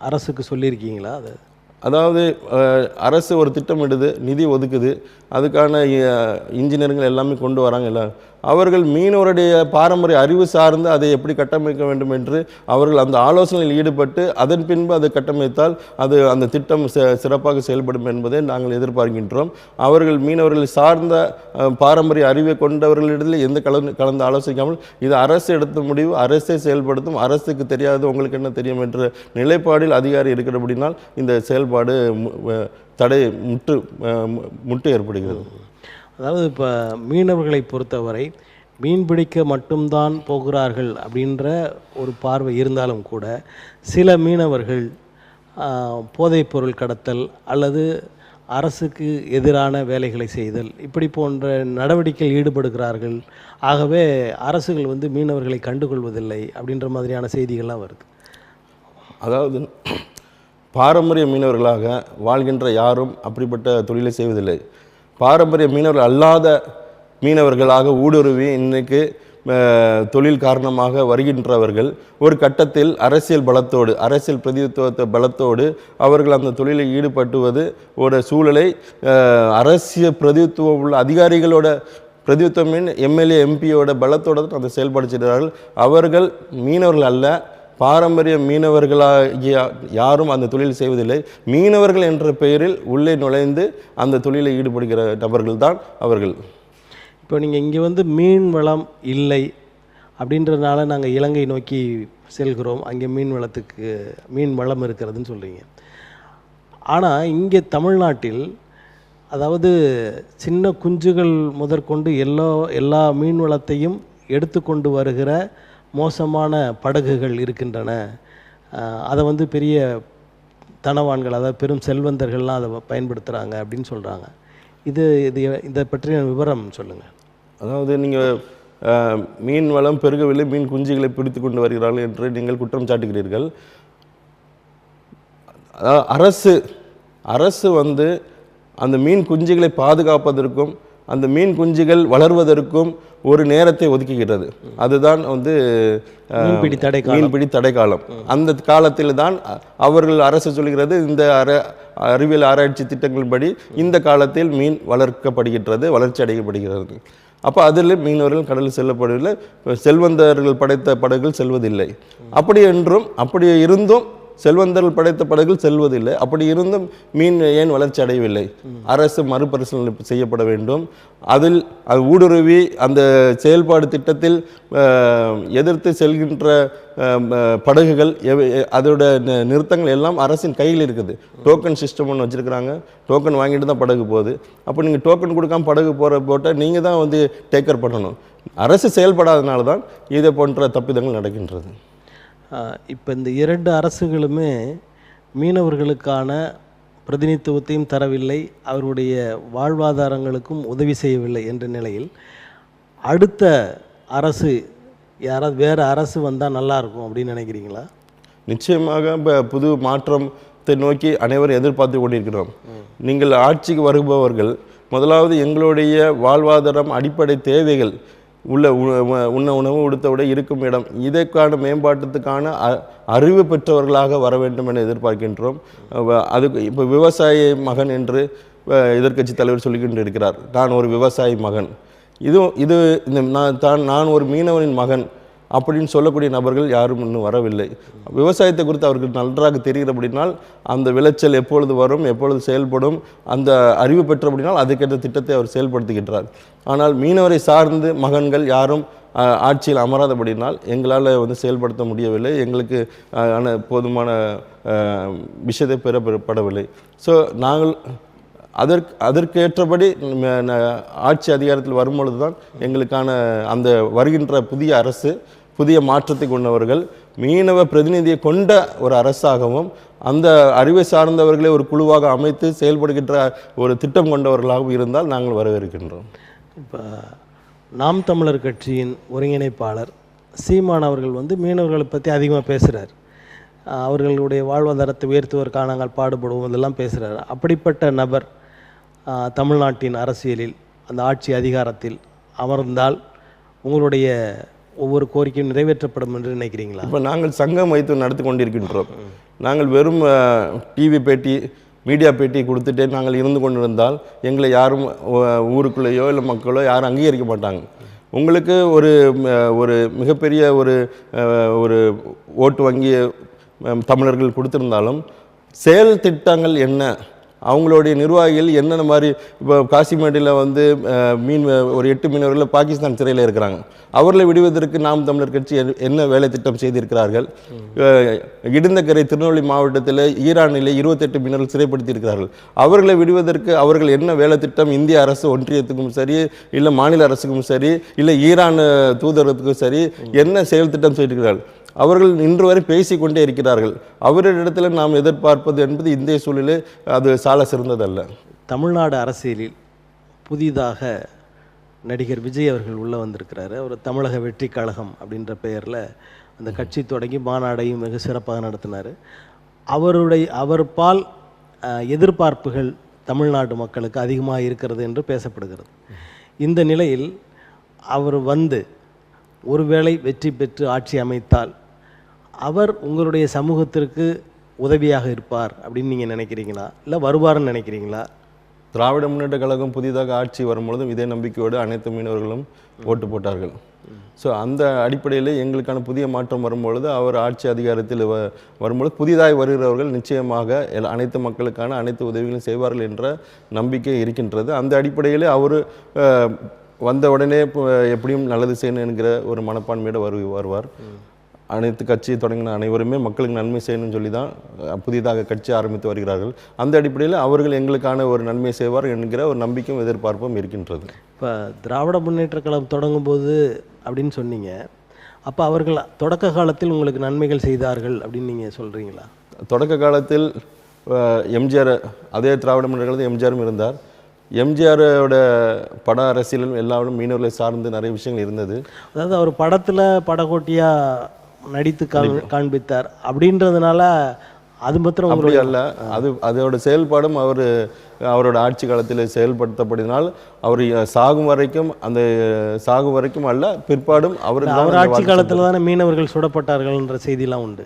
அரசுக்கு சொல்லியிருக்கீங்களா? அதாவது அரசு ஒரு திட்டமிடுது, நிதி ஒதுக்குது, அதுக்கான இன்ஜினியருங்கள் எல்லாமே கொண்டு வராங்க. இல்லை, அவர்கள் மீனவருடைய பாரம்பரிய அறிவு சார்ந்து அதை எப்படி கட்டமைக்க வேண்டும் என்று அவர்கள் அந்த ஆலோசனையில் ஈடுபட்டு அதன் பின்பு அதை கட்டமைத்தால் அது அந்த திட்டம் சிறப்பாக செயல்படும் என்பதை நாங்கள் எதிர்பார்க்கின்றோம். அவர்கள் மீனவர்கள் சார்ந்த பாரம்பரிய அறிவை கொண்டவர்களிடத்தில் எந்த கலந்து ஆலோசிக்காமல் இது அரசு எடுத்த முடிவு, அரசே செயல்படுத்தும், அரசுக்கு தெரியாது உங்களுக்கு என்ன தெரியும் என்ற நிலைப்பாடில் அதிகாரி இருக்கிறபடினால் இந்த செயல்பாடு தடை முட்டு ஏற்படுகிறது. அதாவது இப்போ மீனவர்களை பொறுத்தவரை மீன்பிடிக்க மட்டும்தான் போகிறார்கள் அப்படின்ற ஒரு பார்வை இருந்தாலும் கூட சில மீனவர்கள் போதைப்பொருள் கடத்தல் அல்லது அரசுக்கு எதிரான வேலைகளை செய்தல் இப்படி போன்ற நடவடிக்கைகள் ஈடுபடுகிறார்கள். ஆகவே அரசுகள் மீனவர்களை கண்டுகொள்வதில்லை அப்படின்ற மாதிரியான செய்திகள்லாம் வருது. அதாவது பாரம்பரிய மீனவர்களாக வாழ்கின்ற யாரும் அப்படிப்பட்ட தொழிலை செய்வதில்லை. பாரம்பரிய மீனவர்கள் அல்லாத மீனவர்களாக ஊடுருவி இன்றைக்கு தொழில் காரணமாக வருகின்றவர்கள் ஒரு கட்டத்தில் அரசியல் பலத்தோடு, அரசியல் பிரதிநிதித்துவ பலத்தோடு அவர்கள் அந்த தொழிலில் ஈடுபட்டுவது ஒரு சூழலை அரசியல் பிரதிநிதித்துவம் உள்ள அதிகாரிகளோட பிரதிநிதித்துவம் எம்எல்ஏ எம்பியோட பலத்தோடு அந்த செயல்பாடு செய்கிறார்கள். அவர்கள் மீனவர்கள் அல்ல, பாரம்பரிய மீனவர்களாகிய யாரும் அந்த தொழில் செய்வதில்லை. மீனவர்கள் என்ற பெயரில் உள்ளே நுழைந்து அந்த தொழிலில் ஈடுபடுகிற நபர்கள் தான் அவர்கள். இப்போ நீங்கள் இங்கே மீன் வளம் இல்லை அப்படின்றதுனால நாங்கள் இலங்கை நோக்கி செல்கிறோம், அங்கே மீன் வளம் இருக்கிறதுன்னு சொல்கிறீங்க. ஆனால் இங்கே தமிழ்நாட்டில் அதாவது சின்ன குஞ்சுகள் முதற்கொண்டு எல்லா மீன் வளத்தையும் எடுத்துக்கொண்டு வருகிற மோசமான படகுகள் இருக்கின்றன. அதை பெரிய தனவான்கள், அதாவது பெரும் செல்வந்தர்கள்லாம் அதை பயன்படுத்துகிறாங்க அப்படின்னு சொல்கிறாங்க. இதை பற்றிய விவரம் சொல்லுங்கள். அதாவது நீங்கள் மீன் வளம் பெருகவில்லை, மீன் குஞ்சுகளை பிடித்து கொண்டு வருகிறார்கள் என்று நீங்கள் குற்றம் சாட்டுகிறீர்கள். அரசு அந்த மீன் குஞ்சுகளை பாதுகாப்பதற்கும் அந்த மீன் குஞ்சுகள் வளர்வதற்கும் ஒரு நேரத்தை ஒதுக்குகிறது. அதுதான் மீன்பிடி தடை காலம். அந்த காலத்தில் தான் அவர்கள் அரசு சொல்கிறது இந்த அறிவியல் ஆராய்ச்சி திட்டங்களின்படி இந்த காலத்தில் மீன் வளர்க்கப்படுகின்றது, வளர்ச்சி அடையப்படுகிறது. அப்போ அதில் மீனவர்கள் கடலில் செல்லப்படவில்லை, செல்வந்தர்கள் படைத்த படகுகள் செல்வதில்லை. அப்படி இருந்தும் செல்வந்தர்கள் படைத்த படகுகள் செல்வதில்லை. அப்படி இருந்தும் மீன் ஏன் வளர்ச்சி அடையவில்லை? அரசு மறுபரிசீலனை செய்யப்பட வேண்டும். அதில் அது ஊடுருவி அந்த செயல்பாடு திட்டத்தில் எதிர்த்து செல்கின்ற படகுகள் அதோட நிறுத்தங்கள் எல்லாம் அரசின் கையில் இருக்குது. டோக்கன் சிஸ்டம் ஒன்று வச்சுருக்கிறாங்க. டோக்கன் வாங்கிட்டு தான் படகு போகுது. அப்போ நீங்கள் டோக்கன் கொடுக்காம படகு போட்டால் நீங்கள் தான் வந்து டேக்கர் பண்ணணும். அரசு செயல்படாதனால தான் இதை போன்ற தப்பிதங்கள் நடக்கின்றது. இப்போ இந்த 2 அரசுகளுமே மீனவர்களுக்கான பிரதிநிதித்துவத்தையும் தரவில்லை, அவருடைய வாழ்வாதாரங்களுக்கும் உதவி செய்யவில்லை என்ற நிலையில் அடுத்த அரசு யாராவது வேறு அரசு வந்தால் நல்லாயிருக்கும் அப்படின்னு நினைக்கிறீங்களா? நிச்சயமாக இப்போ புது மாற்றத்தை நோக்கி அனைவரும் எதிர்பார்த்து கொண்டிருக்கிறோம். நீங்கள் ஆட்சிக்கு வருபவர்கள் முதலாவது எங்களுடைய வாழ்வாதாரம், அடிப்படை தேவைகள் உள்ள உண்ண உணவு, உடுத்த உடை, இருக்கும் இடம், இதற்கான மேம்பாட்டத்துக்கான அறிவு பெற்றவர்களாக வர வேண்டும் என எதிர்பார்க்கின்றோம். அதுக்கு இப்போ விவசாய மகன் என்று எதிர்க்கட்சி தலைவர் சொல்லிக்கொண்டு இருக்கிறார். நான் ஒரு விவசாயி மகன், இது நான் ஒரு மீனவனின் மகன் அப்படின்னு சொல்லக்கூடிய நபர்கள் யாரும் இன்னும் வரவில்லை. விவசாயத்தை குறித்து அவருக்கு நன்றாக தெரிகிறபடினால் அந்த விளைச்சல் எப்பொழுது வரும், எப்பொழுது செயல்படும், அந்த அறிவு பெற்றபடினால் அதுக்கேற்ற திட்டத்தை அவர் செயல்படுத்துகின்றார். ஆனால் மீனவரை சார்ந்து மகன்கள் யாரும் ஆட்சியில் அமராதபடினால் எங்களால் வந்து செயல்படுத்த முடியவில்லை. எங்களுக்கு போதுமான விஷயத்தை பெறப்படவில்லை. ஸோ நாங்கள் அதற்கேற்றபடி ஆட்சி அதிகாரத்தில் வரும்பொழுது தான் எங்களுக்கான அந்த வருகின்ற புதிய அரசு, புதிய மாற்றத்தை கொண்டவர்கள், மீனவ பிரதிநிதியை கொண்ட ஒரு அரசாகவும் அந்த அறிவை சார்ந்தவர்களை ஒரு குழுவாக அமைத்து செயல்படுகின்ற ஒரு திட்டம் கொண்டவர்களாகவும் இருந்தால் நாங்கள் வரவேற்கின்றோம். இப்போ நாம் தமிழர் கட்சியின் ஒருங்கிணைப்பாளர் சீமான் அவர்கள் வந்து மீனவர்களை பற்றி அதிகமாக பேசுகிறார். அவர்களுடைய வாழ்வாதாரத்தை உயர்த்துவதற்காக நாங்கள் பாடுபடுவோம் இதெல்லாம் பேசுகிறார். அப்படிப்பட்ட நபர் தமிழ்நாட்டின் அரசியலில் அந்த ஆட்சி அதிகாரத்தில் அமர்ந்தால் உங்களுடைய ஒவ்வொரு கோரிக்கையும் நிறைவேற்றப்படும் என்று நினைக்கிறீங்களா? இப்போ நாங்கள் சங்கம் வைத்து நடத்தி கொண்டிருக்கின்றோம். நாங்கள் வெறும் டிவி பேட்டி, மீடியா பேட்டி கொடுத்துட்டே நாங்கள் இருந்து கொண்டிருந்தால் எங்களை யாரும் ஊருக்குள்ளேயோ இல்லை மக்களோ யாரும் அங்கீகரிக்க மாட்டாங்க. உங்களுக்கு ஒரு மிகப்பெரிய ஒரு ஓட்டு வங்கி தமிழர்கள் கொடுத்திருந்தாலும் செயல் திட்டங்கள் என்ன, அவங்களுடைய நிர்வாகிகள் என்னென்ன மாதிரி, இப்போ காசிமேட்டில் வந்து ஒரு 8 மீனவர்கள் பாகிஸ்தான் சிறையில் இருக்கிறாங்க. அவர்களை விடுவதற்கு நாம் தமிழர் கட்சி என்ன வேலை திட்டம் செய்திருக்கிறார்கள். இடிந்தக்கரை திருநெல்வேலி மாவட்டத்தில் ஈரானிலே 28 மீனவர்கள் சிறைப்படுத்தியிருக்கிறார்கள். அவர்களை விடுவதற்கு அவர்கள் என்ன வேலை திட்டம் இந்திய அரசு, ஒன்றியத்துக்கும் சரி, இல்லை மாநில அரசுக்கும் சரி, இல்லை ஈரான் தூதரகத்துக்கும் சரி என்ன செயல் திட்டம் செய்திருக்கிறார்கள். அவர்கள் இன்று வரை பேசிக்கொண்டே இருக்கிறார்கள். அவரிடத்தில் நாம் எதிர்பார்ப்பது என்பது இந்திய சூழலில் அது சால சிறந்ததல்ல. தமிழ்நாடு அரசியலில் புதிதாக நடிகர் விஜய் அவர்கள் உள்ளே வந்திருக்கிறாரு. அவர் தமிழக வெற்றி கழகம் அப்படின்ற பெயரில் அந்த கட்சி தொடங்கி மாநாடையும் மிக சிறப்பாக நடத்தினார். அவர் பால் எதிர்பார்ப்புகள் தமிழ்நாட்டு மக்களுக்கு அதிகமாக இருக்கிறது என்று பேசப்படுகிறது. இந்த நிலையில் அவர் வந்து ஒருவேளை வெற்றி பெற்று ஆட்சி அமைத்தால் அவர் உங்களுடைய சமூகத்திற்கு உதவியாக இருப்பார் அப்படின்னு நீங்கள் நினைக்கிறீங்களா, இல்லை வருவார்னு நினைக்கிறீங்களா? திராவிட முன்னேற்ற கழகம் புதிதாக ஆட்சி வரும்பொழுதும் இதே நம்பிக்கையோடு அனைத்து மீனவர்களும் ஓட்டு போட்டார்கள். ஸோ அந்த அடிப்படையில் எங்களுக்கான புதிய மாற்றம் வரும்பொழுது அவர் ஆட்சி அதிகாரத்தில் வரும்பொழுது புதிதாக வருகிறவர்கள் நிச்சயமாக அனைத்து மக்களுக்கான அனைத்து உதவிகளும் செய்வார்கள் என்ற நம்பிக்கை இருக்கின்றது. அந்த அடிப்படையில் அவர் வந்த உடனே எப்படியும் நல்லது செய்யணும் என்கிற ஒரு மனப்பான்மையோடு வருவார். அனைத்து கட்சியை தொடங்கின அனைவருமே மக்களுக்கு நன்மை செய்யணும்னு சொல்லி தான் புதிதாக கட்சி ஆரம்பித்து வருகிறார்கள். அந்த அடிப்படையில் அவர்கள் எங்களுக்கான ஒரு நன்மை செய்வார் என்கிற ஒரு நம்பிக்கையும் எதிர்பார்ப்பும் இருக்கின்றது. இப்போ திராவிட முன்னேற்ற கழகம் தொடங்கும்போது அப்படின்னு சொன்னீங்க, அப்போ அவர்கள் தொடக்க காலத்தில் உங்களுக்கு நன்மைகள் செய்தார்கள் அப்படின்னு நீங்கள் சொல்கிறீங்களா? தொடக்க காலத்தில் எம்ஜிஆர், அதே திராவிட முன்னேற்ற கழகத்தில் எம்ஜிஆரும் இருந்தார். எம்ஜிஆரோட பட அரசியலும் எல்லாரும் மீனவர்களை சார்ந்து நிறைய விஷயங்கள் இருந்தது. அதாவது அவர் படத்தில் படகோட்டியாக நடித்து காண்பித்தார் அப்படின்றதுனால அது மாத்திரம் அப்படி அல்ல. அதோட செயல்பாடும் அவரோட ஆட்சி காலத்தில் செயல்படுத்தப்படினால் அவர் சாகும் வரைக்கும் அல்ல, பிற்பாடும் அவர் ஆட்சி காலத்தில் தானே மீனவர்கள் சுடப்பட்டார்கள்ன்ற செய்திலாம் உண்டு.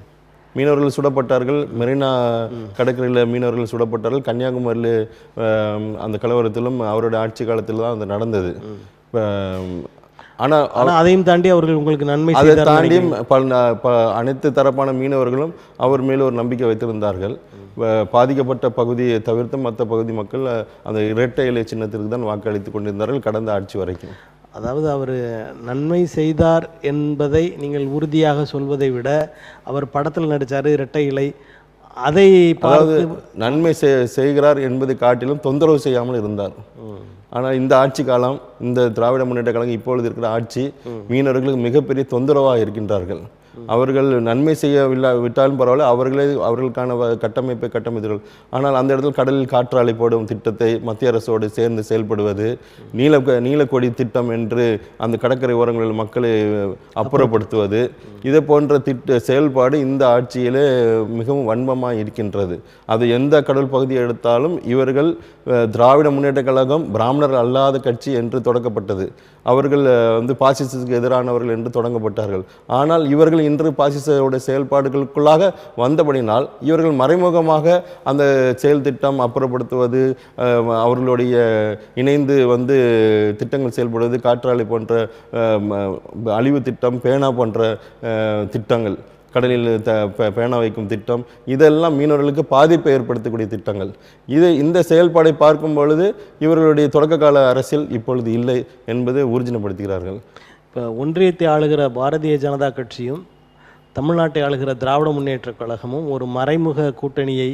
மீனவர்கள் சுடப்பட்டார்கள், மெரினா கடற்கரையில் மீனவர்கள் சுடப்பட்டார்கள். கன்னியாகுமரியில் அந்த கலவரத்திலும் அவருடைய ஆட்சி காலத்தில் தான் அது நடந்தது. ஆனால் ஆனால் அதையும் தாண்டி அவர்கள் உங்களுக்கு நன்மை அதை செய்தார்கள் தாண்டியும் அனைத்து தரப்பான மீனவர்களும் அவர் மேல் ஒரு நம்பிக்கை வைத்திருந்தார்கள். பாதிக்கப்பட்ட பகுதியை தவிர்த்து மற்ற பகுதி மக்கள் அந்த இரட்டை இலை சின்னத்திற்கு தான் வாக்களித்து கொண்டிருந்தார்கள் கடந்த ஆட்சி வரைக்கும். அதாவது அவர் நன்மை செய்தார் என்பதை நீங்கள் உறுதியாக சொல்வதை விட அவர் படத்தில் நடித்தார் இரட்டை இலை, அதை அதாவது நன்மை செய்கிறார் என்பதை காட்டிலும் தொந்தரவு செய்யாமல் இருந்தார். ஆனால் இந்த ஆட்சி காலம், இந்த திராவிட முன்னேற்ற கழகம் இப்பொழுது இருக்கிற ஆட்சி மீனவர்களுக்கு மிகப்பெரிய தொந்தரவாக இருக்கின்றார்கள். அவர்கள் நன்மை விட்டாலும் பரவாயில்ல, அவர்களுக்கான கட்டமைப்பை கட்டமைத்தார்கள். ஆனால் அந்த இடத்தில் கடலில் காற்றாலை போடும் திட்டத்தை மத்திய அரசோடு சேர்ந்து செயல்படுவது, நீலக்கொடி திட்டம் என்று அந்த கடற்கரை ஓரங்களில் மக்களை அப்புறப்படுத்துவது, இதை போன்ற செயல்பாடு இந்த ஆட்சியிலே மிகவும் வன்மமாக இருக்கின்றது. அது எந்த கடல் பகுதியை எடுத்தாலும் இவர்கள் திராவிட முன்னேற்ற கழகம் பிராமணர் அல்லாத கட்சி என்று தொடக்கப்பட்டது. அவர்கள் பாசிசத்துக்கு எதிரானவர்கள் என்று தொடங்கப்பட்டார்கள். ஆனால் இவர்கள் இன்று பாசிசோட செயல்பாடுகளுக்குள்ளாக வந்தபடினால் இவர்கள் மறைமுகமாக அந்த செயல் திட்டம் அப்புறப்படுத்துவது, அவர்களுடைய இணைந்து திட்டங்கள் செயல்படுவது, காற்றாலை போன்ற அழிவு திட்டம், பேனா போன்ற திட்டங்கள், கடலில் பேனா வைக்கும் திட்டம், இதெல்லாம் மீனவர்களுக்கு பாதிப்பை ஏற்படுத்தக்கூடிய திட்டங்கள். இந்த செயல்பாடை பார்க்கும் பொழுது இவர்களுடைய தொடக்க கால அரசியல் இப்பொழுது இல்லை என்பதை ஊர்ஜினப்படுத்துகிறார்கள். இப்போ ஒன்றியத்தை ஆளுகிற பாரதிய ஜனதா கட்சியும் தமிழ்நாட்டை ஆளுகிற திராவிட முன்னேற்ற கழகமும் ஒரு மறைமுக கூட்டணியை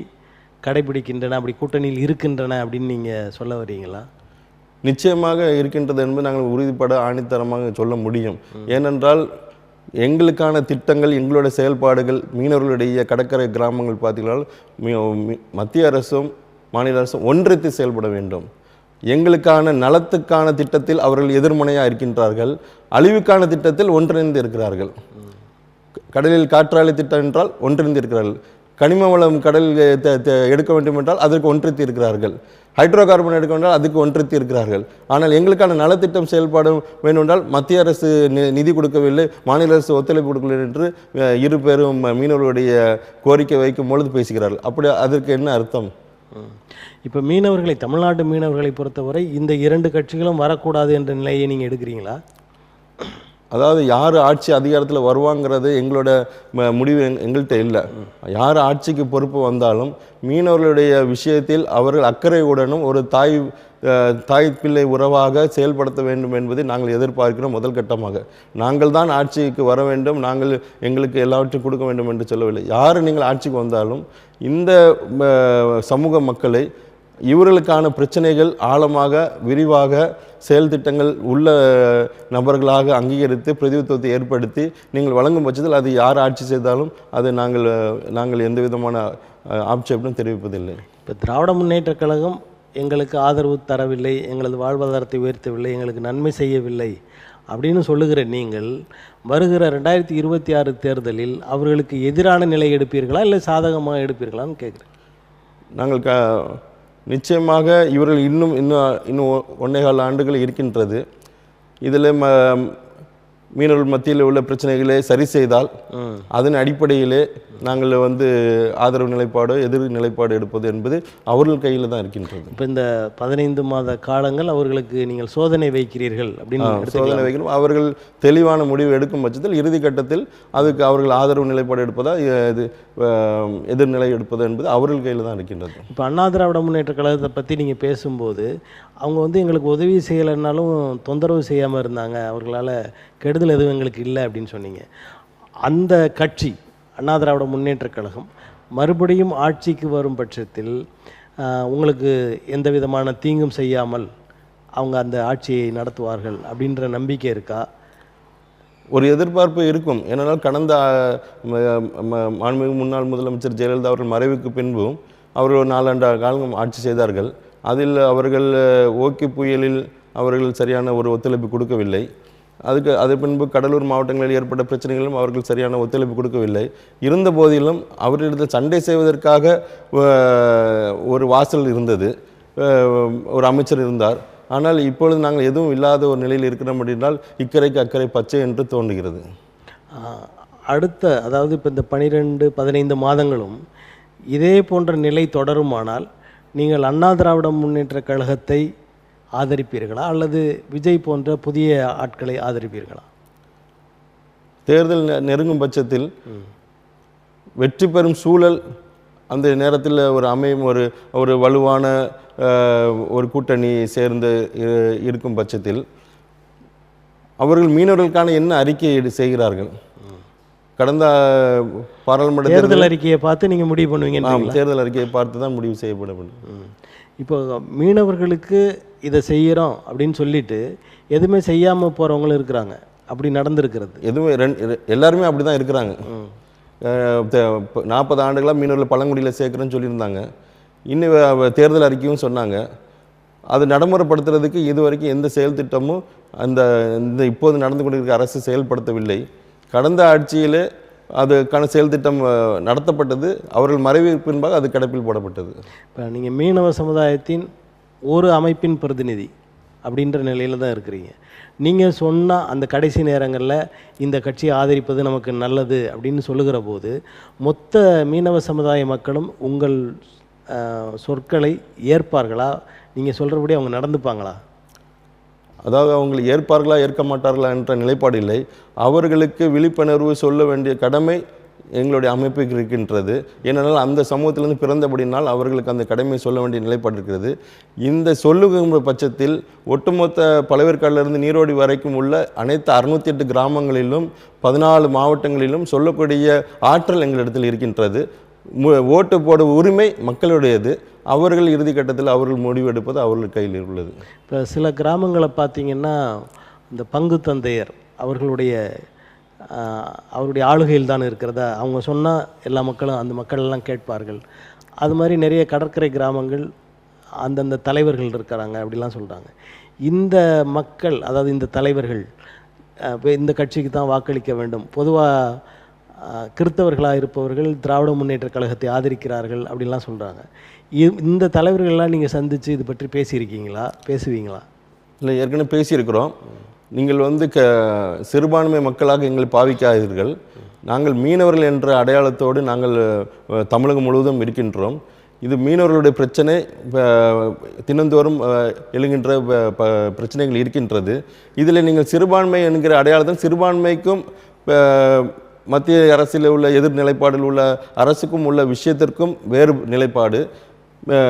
கடைபிடிக்கின்றன, அப்படி கூட்டணியில் இருக்கின்றன அப்படின்னு நீங்கள் சொல்ல வரீங்களா? நிச்சயமாக இருக்கின்றது என்பது நாங்கள் உறுதிப்பட ஆணித்தரமாக சொல்ல முடியும். ஏனென்றால் எங்களுக்கான திட்டங்கள், எங்களோட செயல்பாடுகள், மீனவர்களுடைய கடற்கரை கிராமங்கள் பார்த்தீங்கன்னா மத்திய அரசும் மாநில அரசும் ஒன்றித்து செயல்பட வேண்டும். எங்களுக்கான நலத்துக்கான திட்டத்தில் அவர்கள் எதிர்மனையாக இருக்கின்றார்கள், அழிவுக்கான திட்டத்தில் ஒன்றிணைந்து இருக்கிறார்கள். கடலில் காற்றாலை திட்டம் என்றால் ஒன்றிணைந்து இருக்கிறார்கள், கனிம வளம் கடலில் எடுக்க வேண்டும் என்றால் அதற்கு ஒன்றித்து இருக்கிறார்கள், ஹைட்ரோ கார்பன் எடுக்க வேண்டால் அதுக்கு ஒன்றித்து இருக்கிறார்கள். ஆனால் எங்களுக்கான நலத்திட்டம் செயல்பாடு வேண்டுமென்றால் மத்திய அரசு நிதி கொடுக்கவில்லை, மாநில அரசு ஒத்துழைப்பு கொடுக்கவில்லை என்று இரு பேரும் மீனவர்களுடைய கோரிக்கை வைக்கும் பொழுது பேசுகிறார்கள். அப்படி அதற்கு என்ன அர்த்தம்? இப்போ மீனவர்களை, தமிழ்நாட்டு மீனவர்களை பொறுத்தவரை இந்த இரண்டு கட்சிகளும் வரக்கூடாது என்ற நிலையை நீங்கள் எடுக்கிறீங்களா? அதாவது யார் ஆட்சி அதிகாரத்தில் வருவாங்கிறது எங்களோட முடிவு எங்கள்கிட்ட இல்லை. யார் ஆட்சிக்கு பொறுப்பு வந்தாலும் மீனவர்களுடைய விஷயத்தில் அவர்கள் அக்கறையுடனும் ஒரு தாய் பிள்ளை உறவாக செயல்படுத்த வேண்டும் என்பதை நாங்கள் எதிர்பார்க்கிறோம். முதல் கட்டமாக நாங்கள் தான் ஆட்சிக்கு வர வேண்டும், நாங்கள் எங்களுக்கு எல்லாவற்றையும் கொடுக்க வேண்டும் என்று சொல்லவில்லை. யார் நீங்கள் ஆட்சிக்கு வந்தாலும் இந்த சமூக மக்களை, இவர்களுக்கான பிரச்சனைகள் ஆழமாக விரிவாக செயல் திட்டங்கள் உள்ள நபர்களாக அங்கீகரித்து பிரதிநிதித்துவத்தை ஏற்படுத்தி நீங்கள் வழங்கும் பட்சத்தில் அது யார் ஆட்சி செய்தாலும் அது நாங்கள் எந்த விதமான ஆட்சேபனும் தெரிவிப்பதில்லை. இப்போ திராவிட முன்னேற்ற கழகம் எங்களுக்கு ஆதரவு தரவில்லை, எங்களது வாழ்வாதாரத்தை உயர்த்தவில்லை, எங்களுக்கு நன்மை செய்யவில்லை அப்படின்னு சொல்லுகிற நீங்கள் வருகிற 2026 தேர்தலில் அவர்களுக்கு எதிரான நிலை எடுப்பீர்களா இல்லை சாதகமாக எடுப்பீர்களான்னு கேட்குறேன். நாங்கள் நிச்சயமாக இவர்கள் இன்னும் 1.25 ஆண்டுகள் இருக்கின்றது. இதில் மீனவர்கள் மத்தியில் உள்ள பிரச்சனைகளை சரி செய்தால் அதன் அடிப்படையிலே நாங்கள் ஆதரவு நிலைப்பாடோ எதிர் நிலைப்பாடு எடுப்பது என்பது அவர்கள் கையில் தான் இருக்கின்றது. இப்போ இந்த 15 மாத காலங்கள் அவர்களுக்கு நீங்கள் சோதனை வைக்கிறீர்கள் அப்படின்னு சோதனை வைக்கணும். அவர்கள் தெளிவான முடிவு எடுக்கும் பட்சத்தில் இறுதி கட்டத்தில் அதுக்கு அவர்கள் ஆதரவு நிலைப்பாடு எடுப்பதா எதிர்நிலை எடுப்பது என்பது அவர்கள் கையில் தான் இருக்கின்றது. இப்போ அண்ணா திராவிட முன்னேற்ற கழகத்தை பற்றி நீங்கள் பேசும்போது அவங்க எங்களுக்கு உதவி செய்யலைன்னாலும் தொந்தரவு செய்யாமல் இருந்தாங்க, அவர்களால் கெடுதல் எதுவும் எங்களுக்கு இல்லை அப்படின்னு சொன்னீங்க. அந்த கட்சி அண்ணா திராவிட முன்னேற்ற கழகம் மறுபடியும் ஆட்சிக்கு வரும் பட்சத்தில் உங்களுக்கு எந்த விதமான தீங்கும் செய்யாமல் அவங்க அந்த ஆட்சியை நடத்துவார்கள் அப்படின்ற நம்பிக்கை இருக்கா? ஒரு எதிர்பார்ப்பு இருக்கும். ஏனென்றால் கடந்த மாண்புமிகு முன்னாள் முதலமைச்சர் ஜெயலலிதா அவர்கள் மறைவுக்கு பின்பும் அவர்கள் ஒரு 4 ஆண்டு காலம் ஆட்சி செய்தார்கள். அதில் அவர்கள் ஓகி புயலில் அவர்கள் சரியான ஒரு ஒத்துழைப்பு கொடுக்கவில்லை. அது பின்பு கடலூர் மாவட்டங்களில் ஏற்பட்ட பிரச்சனைகளும் அவர்கள் சரியான ஒத்துழைப்பு கொடுக்கவில்லை. இருந்த போதிலும் அவர்களிடத்தில் சண்டை செய்வதற்காக ஒரு வாசல் இருந்தது, ஒரு அமைச்சர் இருந்தார். ஆனால் இப்பொழுது நாங்கள் எதுவும் இல்லாத ஒரு நிலையில் இருக்கிறோம் அப்படின்றால் இக்கரைக்கு அக்கறை பச்சை என்று தோன்றுகிறது. அதாவது இப்போ இந்த 12-15 மாதங்களும் இதே போன்ற நிலை தொடருமானால் நீங்கள் அண்ணா திராவிட முன்னேற்ற கழகத்தை ஆதரிப்பீர்களா அல்லது விஜய் போன்ற புதிய ஆட்களை ஆதரிப்பீர்களா? தேர்தல் நெருங்கும் பட்சத்தில் வெற்றி பெறும் சூழல் அந்த நேரத்தில் ஒரு அமையும் ஒரு ஒரு வலுவான ஒரு கூட்டணி சேர்ந்து இருக்கும் பட்சத்தில் அவர்கள் மீனவர்களுக்கான என்ன அறிக்கை செய்கிறார்கள்? கடந்த பாராளுமன்ற தேர்தல் அறிக்கையை பார்த்து நீங்கள் முடிவு பண்ணுவீங்க? தேர்தல் அறிக்கையை பார்த்து தான் முடிவு செய்யப்பட வேண்டும். இப்போ மீனவர்களுக்கு இதை செய்கிறோம் அப்படின்னு சொல்லிட்டு எதுவுமே செய்யாமல் போகிறவங்களும் இருக்கிறாங்க. அப்படி நடந்திருக்கிறது. எதுவுமே எல்லாருமே அப்படி தான் இருக்கிறாங்க. 40 ஆண்டுகளாக மீனவர்கள் பழங்குடியில் சேர்க்குறேன்னு சொல்லியிருந்தாங்க. இன்னும் தேர்தல் அறிக்கையும் சொன்னாங்க. அது நடைமுறைப்படுத்துறதுக்கு இது வரைக்கும் எந்த செயல் திட்டமும் இந்த இப்போது நடந்து கொண்டிருக்கிற அரசு செயல்படுத்தவில்லை. கடந்த ஆட்சியில் அதுக்கான செயல் திட்டம் நடத்தப்பட்டது. அவர்கள் மறைவுக்கு பின்பாக அது கிடப்பில் போடப்பட்டது. இப்போ நீங்கள் மீனவ சமுதாயத்தின் ஒரு அமைப்பின் பிரதிநிதி அப்படின்ற நிலையில் தான் இருக்கிறீங்க. நீங்கள் சொன்னால் அந்த கடைசி நேரங்களில் இந்த கட்சியை ஆதரிப்பது நமக்கு நல்லது அப்படின்னு சொல்லுகிற போது மொத்த மீனவ சமுதாய மக்களும் உங்கள் சொற்களை ஏற்பார்களா? நீங்கள் சொல்கிறபடி அவங்க நடந்துப்பாங்களா? அதாவது அவங்களை ஏற்பார்களா ஏற்க மாட்டார்களா என்ற நிலைப்பாடு இல்லை. அவர்களுக்கு விழிப்புணர்வு சொல்ல வேண்டிய கடமை எங்களுடைய அமைப்புக்கு இருக்கின்றது. ஏனென்றால் அந்த சமூகத்திலிருந்து பிறந்தபடினால் அவர்களுக்கு அந்த கடமையை சொல்ல வேண்டிய நிலைப்பாடு இருக்கிறது. இந்த சொல்லுகிற பட்சத்தில் ஒட்டுமொத்த பழவேற்காட்டிலிருந்து நீரோடி வரைக்கும் உள்ள அனைத்து 608 கிராமங்களிலும் 14 மாவட்டங்களிலும் சொல்லக்கூடிய ஆற்றல் எங்களிடத்தில் இருக்கின்றது. ஓட்டு போடும் உரிமை மக்களுடையது. அவர்கள் இறுதி கட்டத்தில் அவர்கள் முடிவெடுப்பது அவர்கள் கையில் உள்ளது. இப்போ சில கிராமங்களை பார்த்திங்கன்னா இந்த பங்கு தந்தையர் அவருடைய ஆளுகையில் தான் இருக்கிறதா அவங்க சொன்னால் எல்லா மக்களும் அந்த மக்களெல்லாம் கேட்பார்கள். அது மாதிரி நிறைய கடற்கரை கிராமங்கள் அந்தந்த தலைவர்கள் இருக்கிறாங்க அப்படிலாம் சொல்கிறாங்க. இந்த மக்கள், அதாவது இந்த தலைவர்கள் இந்த கட்சிக்கு தான் வாக்களிக்க வேண்டும், பொதுவாக கிறித்தவர்களாக இருப்பவர்கள் திராவிட முன்னேற்ற கழகத்தை ஆதரிக்கிறார்கள் அப்படின்லாம் சொல்கிறாங்க. இந்த தலைவர்கள்லாம் நீங்கள் சந்தித்து இது பற்றி பேசுவீங்களா? இல்லை, ஏற்கனவே பேசியிருக்கிறோம். நீங்கள் சிறுபான்மை மக்களாக எங்களை பாவிக்காதீர்கள். நாங்கள் மீனவர்கள் என்ற அடையாளத்தோடு நாங்கள் தமிழகம் முழுவதும் இருக்கின்றோம். இது மீனவர்களுடைய பிரச்சனை தினந்தோறும் எழுகின்ற பிரச்சனைகள் இருக்கின்றது. இதில் நீங்கள் சிறுபான்மை என்கிற அடையாளத்தில் சிறுபான்மைக்கும் மத்திய அரசில் உள்ள எதிர் நிலைப்பாடில் உள்ள அரசுக்கும் உள்ள விஷயத்திற்கும் வேறு நிலைப்பாடு.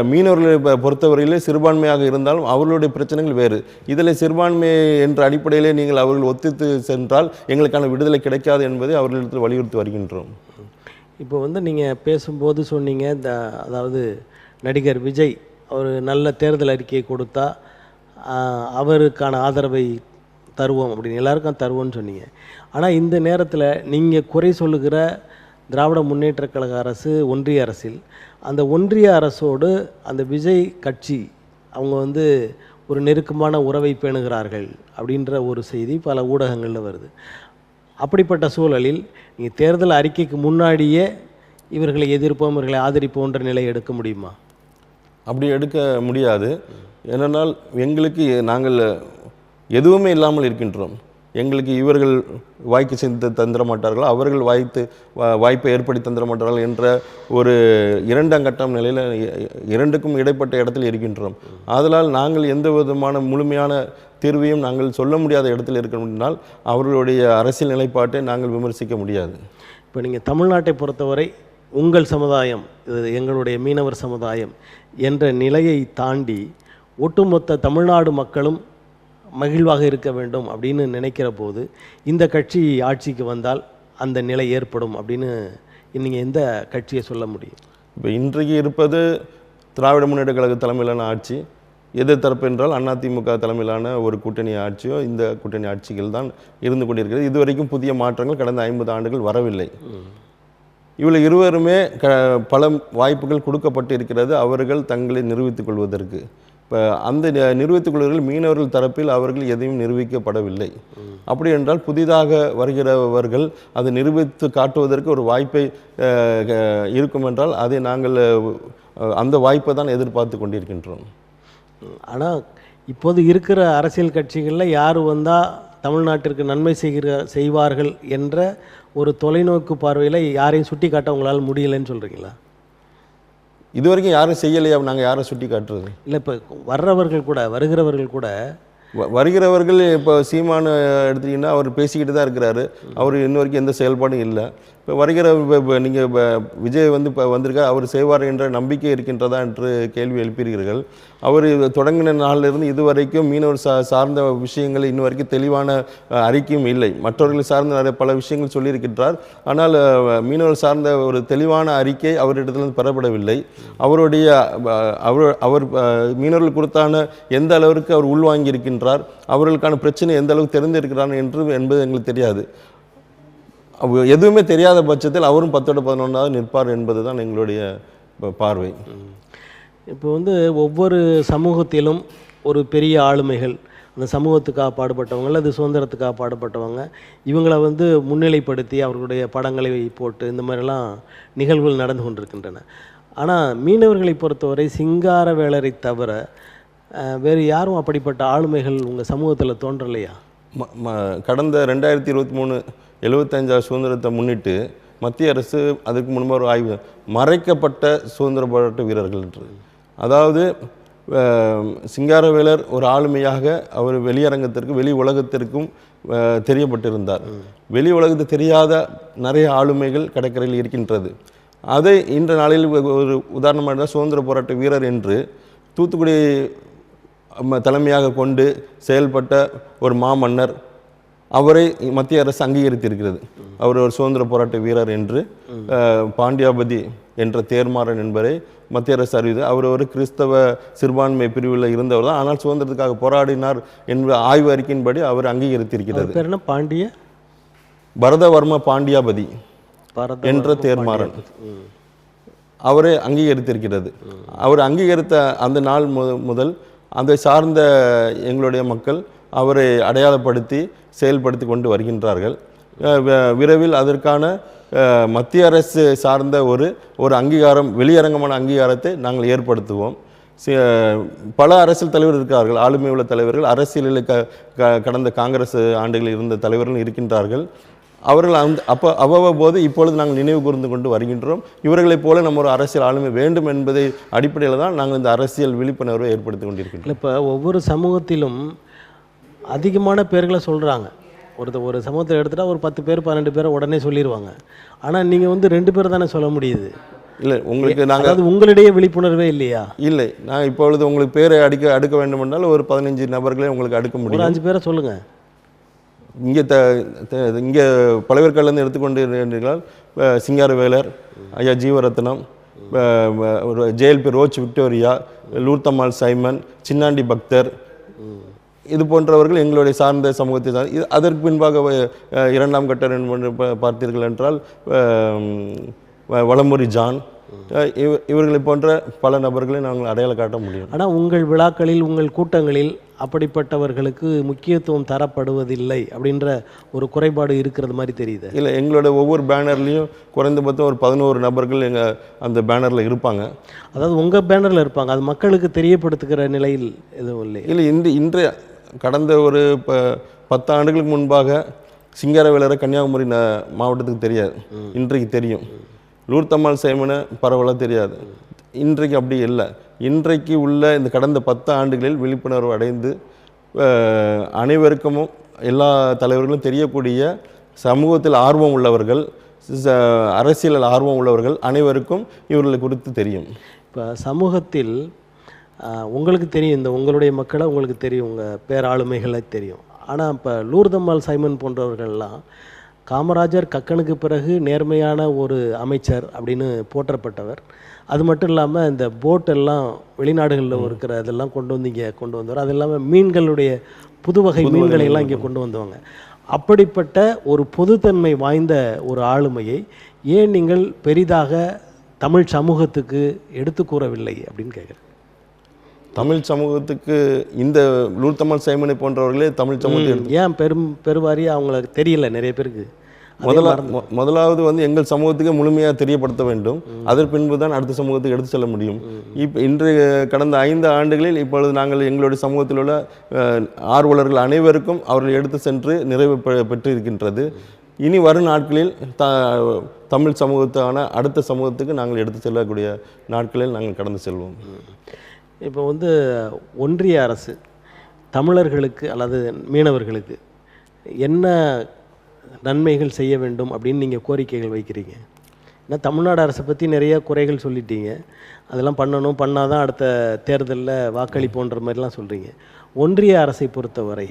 மீனவர்களை பொறுத்தவரையிலே சிறுபான்மையாக இருந்தாலும் அவர்களுடைய பிரச்சனைகள் வேறு. இதில் சிறுபான்மை என்ற அடிப்படையிலே நீங்கள் அவர்கள் ஒத்துத்து சென்றால் எங்களுக்கான விடுதலை கிடைக்காது என்பதை அவர்களிடத்தில் வலியுறுத்தி வருகின்றோம். இப்போ நீங்கள் பேசும்போது சொன்னீங்க, அதாவது நடிகர் விஜய் ஒரு நல்ல தேர்தல் அறிக்கையை கொடுத்தா அவருக்கான ஆதரவை தருவோம் அப்படின்னு எல்லாருக்கும் தருவோம்னு சொன்னீங்க. ஆனால் இந்த நேரத்தில் நீங்கள் குறை சொல்லுகிற திராவிட முன்னேற்ற கழக அரசு ஒன்றிய அரசில் அந்த ஒன்றிய அரசோடு அந்த விஜய் கட்சி அவங்க ஒரு நெருக்கமான உறவை பேணுகிறார்கள் அப்படின்ற ஒரு செய்தி பல ஊடகங்களில் வருது. அப்படிப்பட்ட சூழலில் நீங்கள் தேர்தல் அறிக்கைக்கு முன்னாடியே இவர்களை எதிர்ப்போம் இவர்களை ஆதரிப்போன்ற நிலை எடுக்க முடியுமா? அப்படி எடுக்க முடியாது. ஏனென்றால் எங்களுக்கு நாங்கள் எதுவுமே இல்லாமல் இருக்கின்றோம். எங்களுக்கு இவர்கள் வாய்க்கு சென்று தந்திர மாட்டார்கள், அவர்கள் வாய்ப்பை ஏற்படுத்தி தந்திர மாட்டார்கள் என்ற ஒரு இரண்டாம் கட்டம் நிலையில் இரண்டுக்கும் இடைப்பட்ட இடத்தில் இருக்கின்றோம். ஆதலால் நாங்கள் எந்த விதமான முழுமையான தீர்வையும் நாங்கள் சொல்ல முடியாத இடத்தில் இருக்கணும்னால் அவர்களுடைய அரசியல் நிலைப்பாட்டை நாங்கள் விமர்சிக்க முடியாது. இப்போ நீங்கள் தமிழ்நாட்டை பொறுத்தவரை உங்கள் சமுதாயம், இது எங்களுடைய மீனவர் சமுதாயம் என்ற நிலையை தாண்டி ஒட்டுமொத்த தமிழ்நாடு மக்களும் மகிழ்வாக இருக்க வேண்டும் அப்படின்னு நினைக்கிற போது இந்த கட்சி ஆட்சிக்கு வந்தால் அந்த நிலை ஏற்படும் அப்படின்னு நீங்கள் எந்த கட்சியை சொல்ல முடியும்? இப்போ இன்றைக்கு இருப்பது திராவிட முன்னேற்ற கழக தலைமையிலான ஆட்சி. எதிர்த்தரப்பு என்றால் அதிமுக தலைமையிலான ஒரு கூட்டணி ஆட்சியோ இந்த கூட்டணி ஆட்சிகள் தான் இருந்து கொண்டிருக்கிறது. இதுவரைக்கும் புதிய மாற்றங்கள் கடந்த 50 ஆண்டுகள் வரவில்லை. இவர்கள் இருவருமே பல வாய்ப்புகள் கொடுக்கப்பட்டு இருக்கிறது அவர்கள் தங்களை நிரூபித்துக் கொள்வதற்கு. இப்போ அந்த நிரூபித்துக் கொள்வர்கள் மீனவர்கள் தரப்பில் அவர்கள் எதையும் நிரூபிக்கப்படவில்லை. அப்படி என்றால் புதிதாக வருகிறவர்கள் அதை நிரூபித்து காட்டுவதற்கு ஒரு வாய்ப்பை இருக்கும் என்றால் அதை நாங்கள் அந்த வாய்ப்பை தான் எதிர்பார்த்து கொண்டிருக்கின்றோம். ஆனால் இப்போது இருக்கிற அரசியல் கட்சிகளில் யார் வந்தால் தமிழ்நாட்டிற்கு நன்மை செய்வார்கள் என்ற ஒரு தொலைநோக்கு பார்வையில் யாரையும் சுட்டி காட்ட உங்களால் முடியலைன்னு சொல்கிறீங்களா? இது வரைக்கும் யாரும் செய்யலையா? நாங்கள் யாரை சுட்டி காட்டுறது? இல்லை, இப்போ வருகிறவர்கள் கூட வருகிறவர்கள் இப்போ சீமானு எடுத்தீங்கன்னா அவர் பேசிக்கிட்டு தான் இருக்கிறாரு. அவர் இன்ன வரைக்கும் எந்த செயல்பாடும் இல்லை. இப்போ வருகிற நீங்கள் விஜய் வந்து இப்போ வந்திருக்கார், அவர் செய்வார் என்ற நம்பிக்கை இருக்கின்றதா என்று கேள்வி எழுப்பீர்கள். அவர் தொடங்கின நாளிலிருந்து இதுவரைக்கும் மீனவர் சார்ந்த விஷயங்கள் இன்ன வரைக்கும் தெளிவான அறிக்கையும் இல்லை. மற்றவர்கள் சார்ந்த நிறைய பல விஷயங்கள் சொல்லியிருக்கின்றார். ஆனால் மீனவர் சார்ந்த ஒரு தெளிவான அறிக்கை அவரிடத்திலிருந்து பெறப்படவில்லை. அவருடைய அவர் மீனவர்கள் கொடுத்தான எந்த அளவிற்கு அவர் உள்வாங்கி இருக்கின்றார், அவர்களுக்கான பிரச்சனை எந்த அளவுக்கு தெரிந்திருக்கிறார் என்பது எங்களுக்கு தெரியாது. எதுவுமே தெரியாத பட்சத்தில் அவரும் 10-11 நிற்பார் என்பது தான் எங்களுடைய பார்வை. இப்போ வந்து ஒவ்வொரு சமூகத்திலும் ஒரு பெரிய ஆளுமைகள், அந்த சமூகத்துக்காக பாடுபட்டவங்க அல்லது சுதந்திரத்துக்காக பாடுபட்டவங்க, இவங்களை வந்து முன்னிலைப்படுத்தி அவர்களுடைய படங்களை போட்டு இந்த மாதிரிலாம் நிகழ்வுகள் நடந்து கொண்டிருக்கின்றன. ஆனால் மீனவர்களை பொறுத்தவரை சிங்காரவேலரை தவிர வேறு யாரும் அப்படிப்பட்ட ஆளுமைகள் உங்கள் சமூகத்தில் தோன்றலையா? கடந்த 2023 75வது சுதந்திரத்தை முன்னிட்டு மத்திய அரசு அதுக்கு முன்பாக ஒரு ஆய்வு, மறைக்கப்பட்ட சுதந்திர போராட்ட வீரர்கள் என்று. அதாவது சிங்காரவேலர் ஒரு ஆளுமையாக அவர் வெளியரங்கத்திற்கு வெளி உலகத்திற்கும் தெரியப்பட்டிருந்தார். வெளி உலகத்துக்கு தெரியாத நிறைய ஆளுமைகள் கடற்கரையில் இருக்கின்றது. அதை இன்ற நாளில் ஒரு உதாரணமாக சுதந்திர போராட்ட வீரர் என்று தூத்துக்குடி தலைமையாக கொண்டு செயல்பட்ட ஒரு மாமன்னர், அவரை மத்திய அரசு அங்கீகரித்திருக்கிறது. அவர் ஒரு சுதந்திர போராட்ட வீரர் என்று. பாண்டியாபதி என்ற தேர்மாறன் என்பவரை மத்திய அரசு அறிவித்து, அவர் ஒரு கிறிஸ்தவ சிறுபான்மை பிரிவில் இருந்தவர் தான், ஆனால் சுதந்திரத்துக்காக போராடினார் என்ற ஆய்வு அறிக்கையின்படி அவர் அங்கீகரித்திருக்கிறது. பரதவர்ம பாண்டியாபதி என்ற தேர்மாறன் அவரை அங்கீகரித்திருக்கிறது. அவர் அங்கீகரித்த அந்த நாள் முதல் அதை சார்ந்த எங்களுடைய மக்கள் அவரை அடையாளப்படுத்தி செயல்படுத்தி கொண்டு வருகின்றார்கள். விரைவில் அதற்கான மத்திய அரசு சார்ந்த ஒரு அங்கீகாரம், வெளியரங்கமான அங்கீகாரத்தை நாங்கள் ஏற்படுத்துவோம். பல அரசியல் தலைவர்கள் இருக்கிறார்கள், ஆளுமை உள்ள தலைவர்கள், அரசியலில் கடந்த காங்கிரஸ் ஆண்டுகளில் இருந்த தலைவர்கள் இருக்கின்றார்கள். அவர்கள் அவ்வப்போது இப்பொழுது நாங்கள் நினைவு கூர்ந்து கொண்டு வருகின்றோம். இவர்களைப் போல நம்ம ஒரு அரசியல் ஆளுமை வேண்டும் என்பதை அடிப்படையில் தான் நாங்கள் இந்த அரசியல் விழிப்புணர்வை ஏற்படுத்தி கொண்டிருக்கின்றோம். இப்போ ஒவ்வொரு சமூகத்திலும் அதிகமான பேர்களை சொல்கிறாங்க. ஒரு சமூகத்தில் எடுத்துகிட்டா ஒரு 10 பேர் 12 பேரை உடனே சொல்லிடுவாங்க. ஆனால் நீங்கள் வந்து 2 பேர் தானே சொல்ல முடியுது. இல்லை, உங்களுக்கு நாங்கள் அது உங்களிடையே விழிப்புணர்வே இல்லையா? இல்லை, நான் இப்பொழுது உங்களுக்கு பேரை அடுக்க வேண்டும் என்றால் ஒரு 15 நபர்களை உங்களுக்கு அடுக்க முடியும். ஒரு 5 பேரை சொல்லுங்கள். இங்கே பழவேற்காடுலேருந்து எடுத்துக்கொண்டு சிங்காரவேலர், ஐயா ஜீவரத்னம், ஒரு ஜேஎல்பி ரோச் விக்டோரியா, லூர்த்தம்மாள் சைமன், சின்னாண்டி பக்தர், இது போன்றவர்கள் எங்களுடைய சார்ந்த சமூகத்தை சார்ந்த. அதற்கு பின்பாக 2ஆம் கட்ட பார்த்தீர்கள் என்றால் வலமுரி ஜான், இவர்களை போன்ற பல நபர்களை நாங்கள் அடையாளம் காட்ட முடியும். ஆனால் உங்கள் விழாக்களில், உங்கள் கூட்டங்களில் அப்படிப்பட்டவர்களுக்கு முக்கியத்துவம் தரப்படுவதில்லை அப்படின்ற ஒரு குறைபாடு இருக்கிறது மாதிரி தெரியுது. இல்லை, எங்களோட ஒவ்வொரு பேனர்லேயும் குறைந்தபட்சம் ஒரு 11 நபர்கள் எங்கள் அந்த பேனரில் இருப்பாங்க. அதாவது உங்கள் பேனரில் இருப்பாங்க, அது மக்களுக்கு தெரியப்படுத்துகிற நிலையில் எதுவும் இல்லை. இல்லை, இன்றைய கடந்த ஒரு 10 ஆண்டுகளுக்கு முன்பாக சிங்காரவேலரை கன்னியாகுமரி மாவட்டத்துக்கு தெரியாது, இன்றைக்கு தெரியும். லூர்த்தம்மாள் சைமனை பரவலாக தெரியாது, இன்றைக்கு அப்படி இல்லை. இன்றைக்கு உள்ள இந்த கடந்த 10 ஆண்டுகளில் விழிப்புணர்வு அடைந்து அனைவருக்கும் எல்லா தலைவர்களும் தெரியக்கூடிய சமூகத்தில் ஆர்வம் உள்ளவர்கள், அரசியலில் ஆர்வம் உள்ளவர்கள் அனைவருக்கும் இவர்களை குறித்து தெரியும். இப்போ சமூகத்தில் உங்களுக்கு தெரியும், இந்த உங்களுடைய மக்களை உங்களுக்கு தெரியும், உங்கள் பேராளுமைகளை தெரியும். ஆனால் இப்போ லூர்தம்மாள் சைமன் போன்றவர்கள்லாம் காமராஜர் கக்கனுக்கு பிறகு நேர்மையான ஒரு அமைச்சர் அப்படின்னு போற்றப்பட்டவர். அது மட்டும் இல்லாமல் இந்த போட்டெல்லாம் வெளிநாடுகளில் இருக்கிற இதெல்லாம் இங்கே கொண்டு வந்தவர். அது இல்லாமல் மீன்களுடைய புது வகை மீன்களை எல்லாம் இங்கே கொண்டு வந்தவங்க. அப்படிப்பட்ட ஒரு பொதுத்தன்மை வாய்ந்த ஒரு ஆளுமையை ஏன் நீங்கள் பெரிதாக தமிழ் சமூகத்துக்கு எடுத்து கூறவில்லை அப்படின்னு கேட்குறேன். தமிழ் சமூகத்துக்கு இந்த லூர்த்தம்மாள் சைமனை போன்றவர்களே தமிழ் சமூகத்தை ஏன் பெருவாரியாக அவங்களுக்கு தெரியல நிறைய பேருக்கு. முதலாவது எங்கள் சமூகத்துக்கு முழுமையாக தெரியப்படுத்த வேண்டும். அதற்கு பின்பு தான் அடுத்த சமூகத்துக்கு எடுத்து செல்ல முடியும். இன்றைய கடந்த 5 ஆண்டுகளில் இப்பொழுது நாங்கள் எங்களுடைய சமூகத்தில் உள்ள ஆர்வலர்கள் அனைவருக்கும் அவர்கள் எடுத்து சென்று நிறைவு பெற்று இருக்கின்றது. இனி வரும் நாட்களில் தமிழ் சமூகத்தான அடுத்த சமூகத்துக்கு நாங்கள் எடுத்து செல்லக்கூடிய நாட்களில் நாங்கள் கடந்து செல்வோம். இப்போ வந்து ஒன்றிய அரசு தமிழர்களுக்கு அல்லது மீனவர்களுக்கு என்ன நன்மைகள் செய்ய வேண்டும் அப்படின்னு நீங்கள் கோரிக்கைகள் வைக்கிறீங்க? ஏன்னா தமிழ்நாடு அரசை பற்றி நிறைய குறைகள் சொல்லிட்டீங்க, அதெல்லாம் பண்ணணும், பண்ணாதான் அடுத்த தேர்தலில் வாக்களிப்போன்ற மாதிரிலாம் சொல்கிறீங்க. ஒன்றிய அரசை பொறுத்தவரை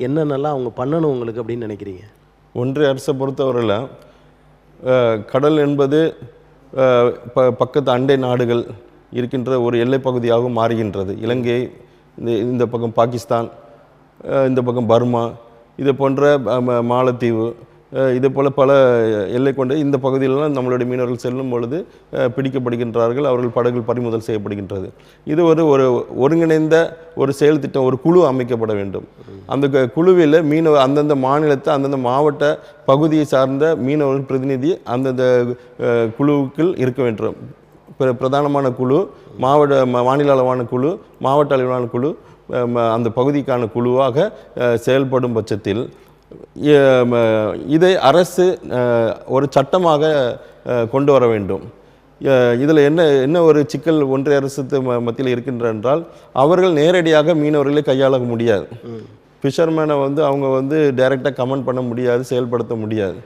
என்னென்னலாம் அவங்க பண்ணணும் உங்களுக்கு அப்படின்னு நினைக்கிறீங்க? ஒன்றிய அரசை பொறுத்தவரையில் கடல் என்பது பக்கத்து அண்டை நாடுகள் இருக்கின்ற ஒரு எல்லை பகுதியாகவும் மாறுகின்றது. இலங்கை, இந்த பக்கம் பாகிஸ்தான், இந்த பக்கம் பர்மா, இது போன்ற மாலத்தீவு, இது போல் பல எல்லை கொண்ட இந்த பகுதியிலலாம் நம்மளுடைய மீனவர்கள் செல்லும் பொழுது பிடிக்கப்படுகின்றார்கள், அவர்கள் படகுகள் பறிமுதல் செய்யப்படுகின்றது. இது ஒரு ஒருங்கிணைந்த ஒரு செயல் திட்டம், ஒரு குழு அமைக்கப்பட வேண்டும். அந்த குழுவில் அந்தந்த மாநிலத்தை அந்தந்த மாவட்ட பகுதியை சார்ந்த மீனவர்கள் பிரதிநிதி அந்தந்த குழுவுக்குள் இருக்க வேண்டும். பிரதானமான குழு, மாநில அளவான குழு, மாவட்ட அளவிலான குழு, அந்த பகுதிக்கான குழுவாக செயல்படும் பட்சத்தில் இதை அரசு ஒரு சட்டமாக கொண்டு வர வேண்டும். இதில் என்ன ஒரு சிக்கல் ஒன்றிய அரசு மத்தியில் இருக்கின்ற என்றால், அவர்கள் நேரடியாக மீனவர்களை கையாள முடியாது. ஃபிஷர்மேனை அவங்க டைரெக்டாக கமெண்ட் பண்ண முடியாது, செயல்படுத்த முடியாது.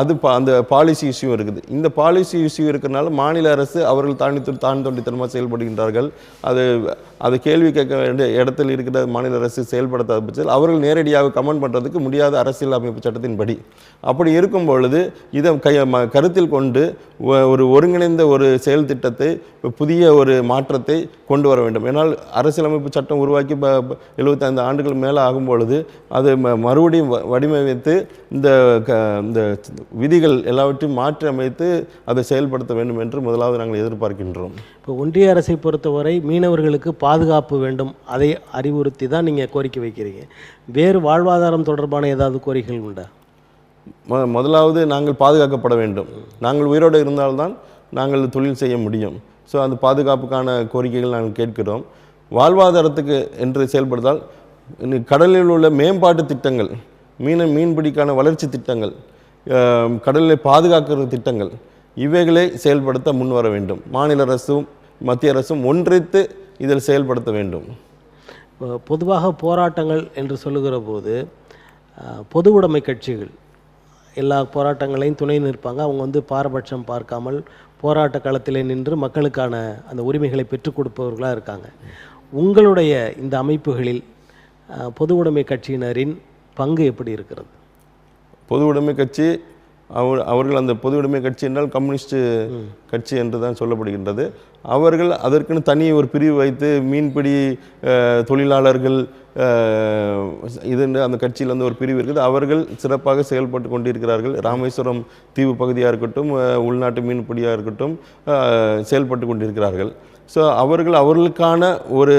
அது அந்த பாலிசி இஷ்யூ இருக்குது. இந்த பாலிசி இஷ்யூ இருக்கிறனால மாநில அரசு அவர்கள் தாழ்ந்தொண்டித்தனமாக செயல்படுகின்றார்கள். அது கேள்வி கேட்க வேண்டிய இடத்தில் இருக்கிற மாநில அரசு செயல்படுத்தாத பட்சத்தில் அவர்கள் நேரடியாக கமெண்ட் பண்ணுறதுக்கு முடியாத அரசியல் அமைப்பு சட்டத்தின்படி. அப்படி இருக்கும் பொழுது இதை கருத்தில் கொண்டு ஒரு ஒருங்கிணைந்த ஒரு செயல் திட்டத்தை, புதிய ஒரு மாற்றத்தை கொண்டு வர வேண்டும். ஏன்னால் அரசியலமைப்பு சட்டம் உருவாக்கி 75 ஆண்டுகள் மேலே ஆகும் பொழுது அது மறுபடியும் வடிவமைத்து இந்த விதிகள் எல்லாவற்றையும் மாற்றி அமைத்து அதை செயல்படுத்த வேண்டும் என்று முதலாவது நாங்கள் எதிர்பார்க்கின்றோம். இப்போ ஒன்றிய அரசை பொறுத்தவரை மீனவர்களுக்கு பாதுகாப்பு வேண்டும், அதை அறிவுறுத்தி தான் நீங்கள் கோரிக்கை வைக்கிறீங்க. வேறு வாழ்வாதாரம் தொடர்பான ஏதாவது கோரிக்கைகள் உண்டா? முதலாவது நாங்கள் பாதுகாக்கப்பட வேண்டும். நாங்கள் உயிரோடு இருந்தால்தான் நாங்கள் தொழில் செய்ய முடியும். ஸோ அந்த பாதுகாப்புக்கான கோரிக்கைகள் நாங்கள் கேட்கிறோம். வாழ்வாதாரத்துக்கு என்று செயல்படுத்தால் கடலில் உள்ள மேம்பாட்டு திட்டங்கள், மீன்பிடிக்கான வளர்ச்சி திட்டங்கள், கடலில் பாதுகாக்கிற திட்டங்கள், இவைகளை செயல்படுத்த முன்வர வேண்டும். மாநில அரசும் மத்திய அரசும் ஒன்றித்து இதில் செயல்படுத்த வேண்டும். பொதுவாக போராட்டங்கள் என்று சொல்லுகிற போது பொது உடைமை கட்சிகள் எல்லா போராட்டங்களையும் துணை நிற்பாங்க. அவங்க பாரபட்சம் பார்க்காமல் போராட்ட களத்தில் நின்று மக்களுக்கான அந்த உரிமைகளை பெற்றுக் கொடுப்பவர்களாக இருக்காங்க. உங்களுடைய இந்த அமைப்புகளில் பொது உடைமை கட்சியினரின் பங்கு எப்படி இருக்கிறது? பொது உடைமை கட்சி அவர்கள் அந்த பொது உடைமை கட்சி என்றால் கம்யூனிஸ்ட் கட்சி என்று தான் சொல்லப்படுகின்றது. அவர்கள் அதற்குன்னு தனி ஒரு பிரிவு வைத்து மீன்பிடி தொழிலாளர்கள் அந்த கட்சியில் ஒரு பிரிவு இருக்குது. அவர்கள் சிறப்பாக செயல்பட்டு கொண்டிருக்கிறார்கள். ராமேஸ்வரம் தீவு பகுதியாக இருக்கட்டும், உள்நாட்டு மீன்பிடியாக இருக்கட்டும், செயல்பட்டு கொண்டிருக்கிறார்கள். ஸோ அவர்களுக்கான ஒரு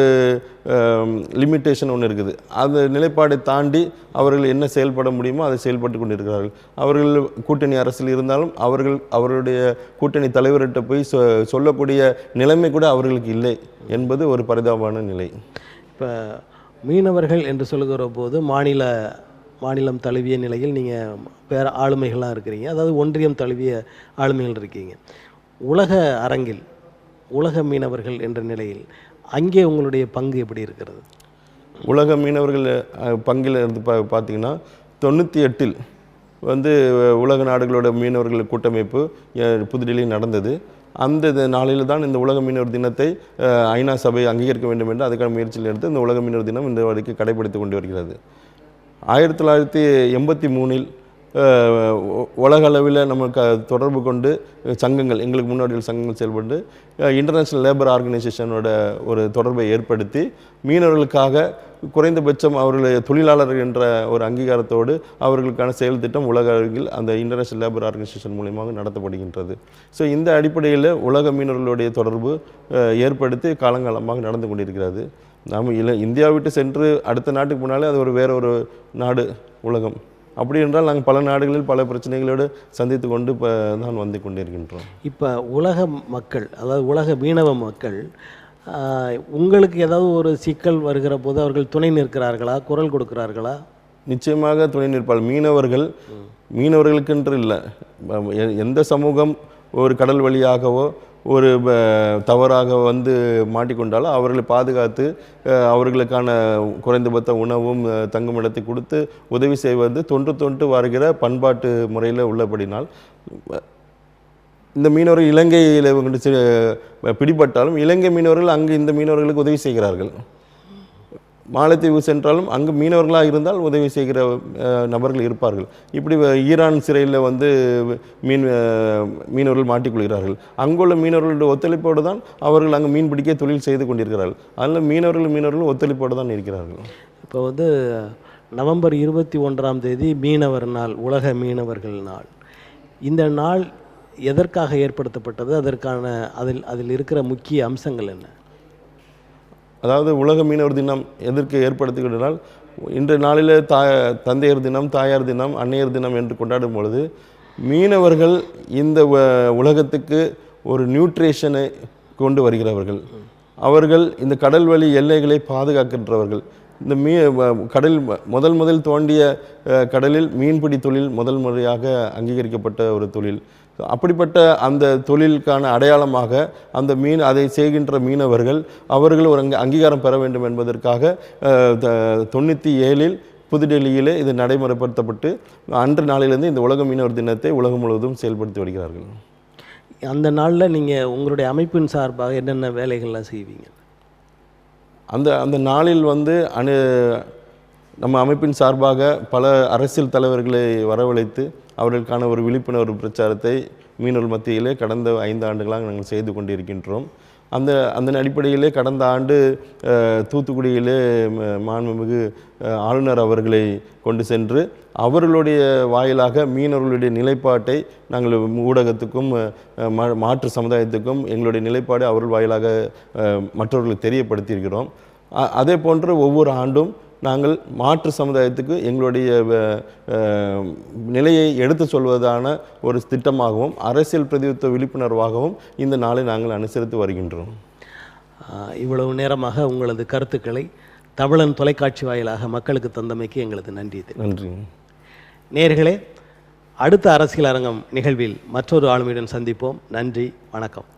லிமிட்டேஷன் ஒன்று இருக்குது. அந்த நிலைப்பாடை தாண்டி அவர்கள் என்ன செயல்பட முடியுமோ அதை செயல்பட்டு கொண்டிருக்கிறார்கள். அவர்கள் கூட்டணி அரசில் இருந்தாலும் அவர்களுடைய கூட்டணி தலைவர்கிட்ட போய் சொல்லக்கூடிய நிலைமை கூட அவர்களுக்கு இல்லை என்பது ஒரு பரிதாபமான நிலை. இப்போ மீனவர்கள் என்று சொல்லுகிற போது மாநிலம் தழுவிய நிலையில் நீங்கள் ஆளுமைகளாக இருக்கிறீங்க, அதாவது ஒன்றியம் தழுவிய ஆளுமைகள் இருக்கீங்க. உலக அரங்கில் உலக மீனவர்கள் என்ற நிலையில் அங்கே உங்களுடைய பங்கு எப்படி இருக்கிறது? உலக மீனவர்கள் பங்கில் இருந்து பார்த்தீங்கன்னா 98இல் உலக நாடுகளோட மீனவர்கள் கூட்டமைப்பு புதுடில்லியில் நடந்தது. அந்த நாளில் தான் இந்த உலக மீனவர் தினத்தை ஐநா சபை அங்கீகரிக்க வேண்டும் என்று அதுக்கான முயற்சியில் எடுத்து இந்த உலக மீனவர் தினம் இந்த வரைக்கும் கடைபிடித்து கொண்டு வருகிறது. 1983இல் உலக அளவில் நமக்கு தொடர்பு கொண்டு சங்கங்கள், எங்களுக்கு முன்னாடி சங்கங்கள் செயல்பட்டு இன்டர்நேஷ்னல் லேபர் ஆர்கனைசேஷனோட ஒரு தொடர்பை ஏற்படுத்தி மீனவர்களுக்காக குறைந்தபட்சம் அவர்களுடைய தொழிலாளர்கள் என்ற ஒரு அங்கீகாரத்தோடு அவர்களுக்கான செயல் திட்டம் உலக அளவில் அந்த இன்டர்நேஷ்னல் லேபர் ஆர்கனைசேஷன் மூலியமாக நடத்தப்படுகின்றது. ஸோ இந்த அடிப்படையில் உலக மீனவர்களுடைய தொடர்பு ஏற்படுத்தி காலங்காலமாக நடந்து கொண்டிருக்கிறது. நாம் இந்தியா விட்டு சென்று அடுத்த நாட்டுக்கு போனாலே அது வேற ஒரு நாடு உலகம். அப்படி என்றால் நாங்கள் பல நாடுகளில் பல பிரச்சனைகளோடு சந்தித்து கொண்டு இப்போ தான் வந்து கொண்டிருக்கின்றோம். இப்போ உலக மக்கள், அதாவது உலக மீனவ மக்கள் உங்களுக்கு ஏதாவது ஒரு சிக்கல் வருகிற போது அவர்கள் துணை நிற்கிறார்களா, குரல் கொடுக்கிறார்களா? நிச்சயமாக துணை நிற்பார்கள். மீனவர்களுக்கென்று இல்லை, எந்த சமூகம் ஒரு கடல் வழியாகவோ ஒரு தவறாக வந்து மாட்டிக்கொண்டாலும் அவர்களை பாதுகாத்து அவர்களுக்கான குறைந்தபட்ச உணவும் தங்குமிடத்தை கொடுத்து உதவி செய்வது தொன்று வருகிற பண்பாட்டு முறையில் உள்ளபடினால் இந்த மீனவர்கள் இலங்கையில் பிடிபட்டாலும் இலங்கை மீனவர்கள் அங்கு இந்த மீனவர்களுக்கு உதவி செய்கிறார்கள். மாலத்தீவு சென்றாலும் அங்கு மீனவர்களாக இருந்தால் உதவி செய்கிற நபர்கள் இருப்பார்கள். இப்படி ஈரான் சிறையில் வந்து மீனவர்கள் மாட்டிக்கொள்கிறார்கள். அங்குள்ள மீனவர்களுடைய ஒத்துழைப்போடு தான் அவர்கள் அங்கு மீன் பிடிக்க தொழில் செய்து கொண்டிருக்கிறார்கள். அதில் மீனவர்கள் ஒத்துழைப்போடு தான் இருக்கிறார்கள். இப்போ வந்து நவம்பர் 21 மீனவர் நாள், உலக மீனவர்கள் நாள். இந்த நாள் எதற்காக ஏற்படுத்தப்பட்டது? அதற்கான அதில் இருக்கிற முக்கிய அம்சங்கள் என்ன? அதாவது உலக மீனவர் தினம் எதற்கு ஏற்படுத்துகிறால், இன்றைய நாளில் தந்தையர் தினம், தாயார் தினம், அன்னையர் தினம் என்று கொண்டாடும் பொழுது மீனவர்கள் இந்த உலகத்துக்கு ஒரு நியூட்ரிஷனை கொண்டு வருகிறவர்கள். அவர்கள் இந்த கடல் வழி எல்லைகளை பாதுகாக்கின்றவர்கள். இந்த கடல் முதல் தோண்டிய கடலில் மீன்பிடி தொழில் முதல் முறையாக அங்கீகரிக்கப்பட்ட ஒரு தொழில். அப்படிப்பட்ட அந்த தொழிலுக்கான அடையாளமாக அந்த அதை செய்கின்ற மீனவர்கள் அவர்கள் ஒரு அங்கீகாரம் பெற வேண்டும் என்பதற்காக 97 புதுடெல்லியிலே இது நடைமுறைப்படுத்தப்பட்டு அன்று நாளிலிருந்து இந்த உலக மீனவர் தினத்தை உலகம் முழுவதும் செயல்படுத்தி வருகிறார்கள். அந்த நாளில் நீங்கள் உங்களுடைய அமைப்பின் சார்பாக என்னென்ன வேலைகள்லாம் செய்வீங்க? அந்த நாளில் வந்து நம்ம அமைப்பின் சார்பாக பல அரசியல் தலைவர்களை வரவழைத்து அவர்களுக்கான ஒரு விழிப்புணர்வு பிரச்சாரத்தை மீனவர்கள் மத்தியிலே கடந்த 5 ஆண்டுகளாக நாங்கள் செய்து கொண்டிருக்கின்றோம். அந்த அடிப்படையிலே கடந்த ஆண்டு தூத்துக்குடியிலே மாண்புமிகு ஆளுநர் அவர்களை கொண்டு சென்று அவர்களுடைய வாயிலாக மீனவர்களுடைய நிலைப்பாட்டை நாங்கள் ஊடகத்துக்கும் மாற்று சமுதாயத்துக்கும் எங்களுடைய நிலைப்பாடு அவர்கள் வாயிலாக மற்றவர்களுக்கு தெரியப்படுத்தியிருக்கிறோம். அதே போன்று ஒவ்வொரு ஆண்டும் நாங்கள் மாற்று சமுதாயத்துக்கு எங்களுடைய நிலையை எடுத்து சொல்வதான ஒரு திட்டமாகவும் அரசியல் பிரதிநிதித்துவ விழிப்புணர்வாகவும் இந்த நாளை நாங்கள் அனுசரித்து வருகின்றோம். இவ்வளவு நேரமாக உங்களது கருத்துக்களை தமிழன் தொலைக்காட்சி வாயிலாக மக்களுக்கு தந்தமைக்கு எங்களது நன்றி. நேயர்களே, அடுத்த அரசியல் அரங்கம் நிகழ்வில் மற்றொரு ஆளுமையுடன் சந்திப்போம். நன்றி, வணக்கம்.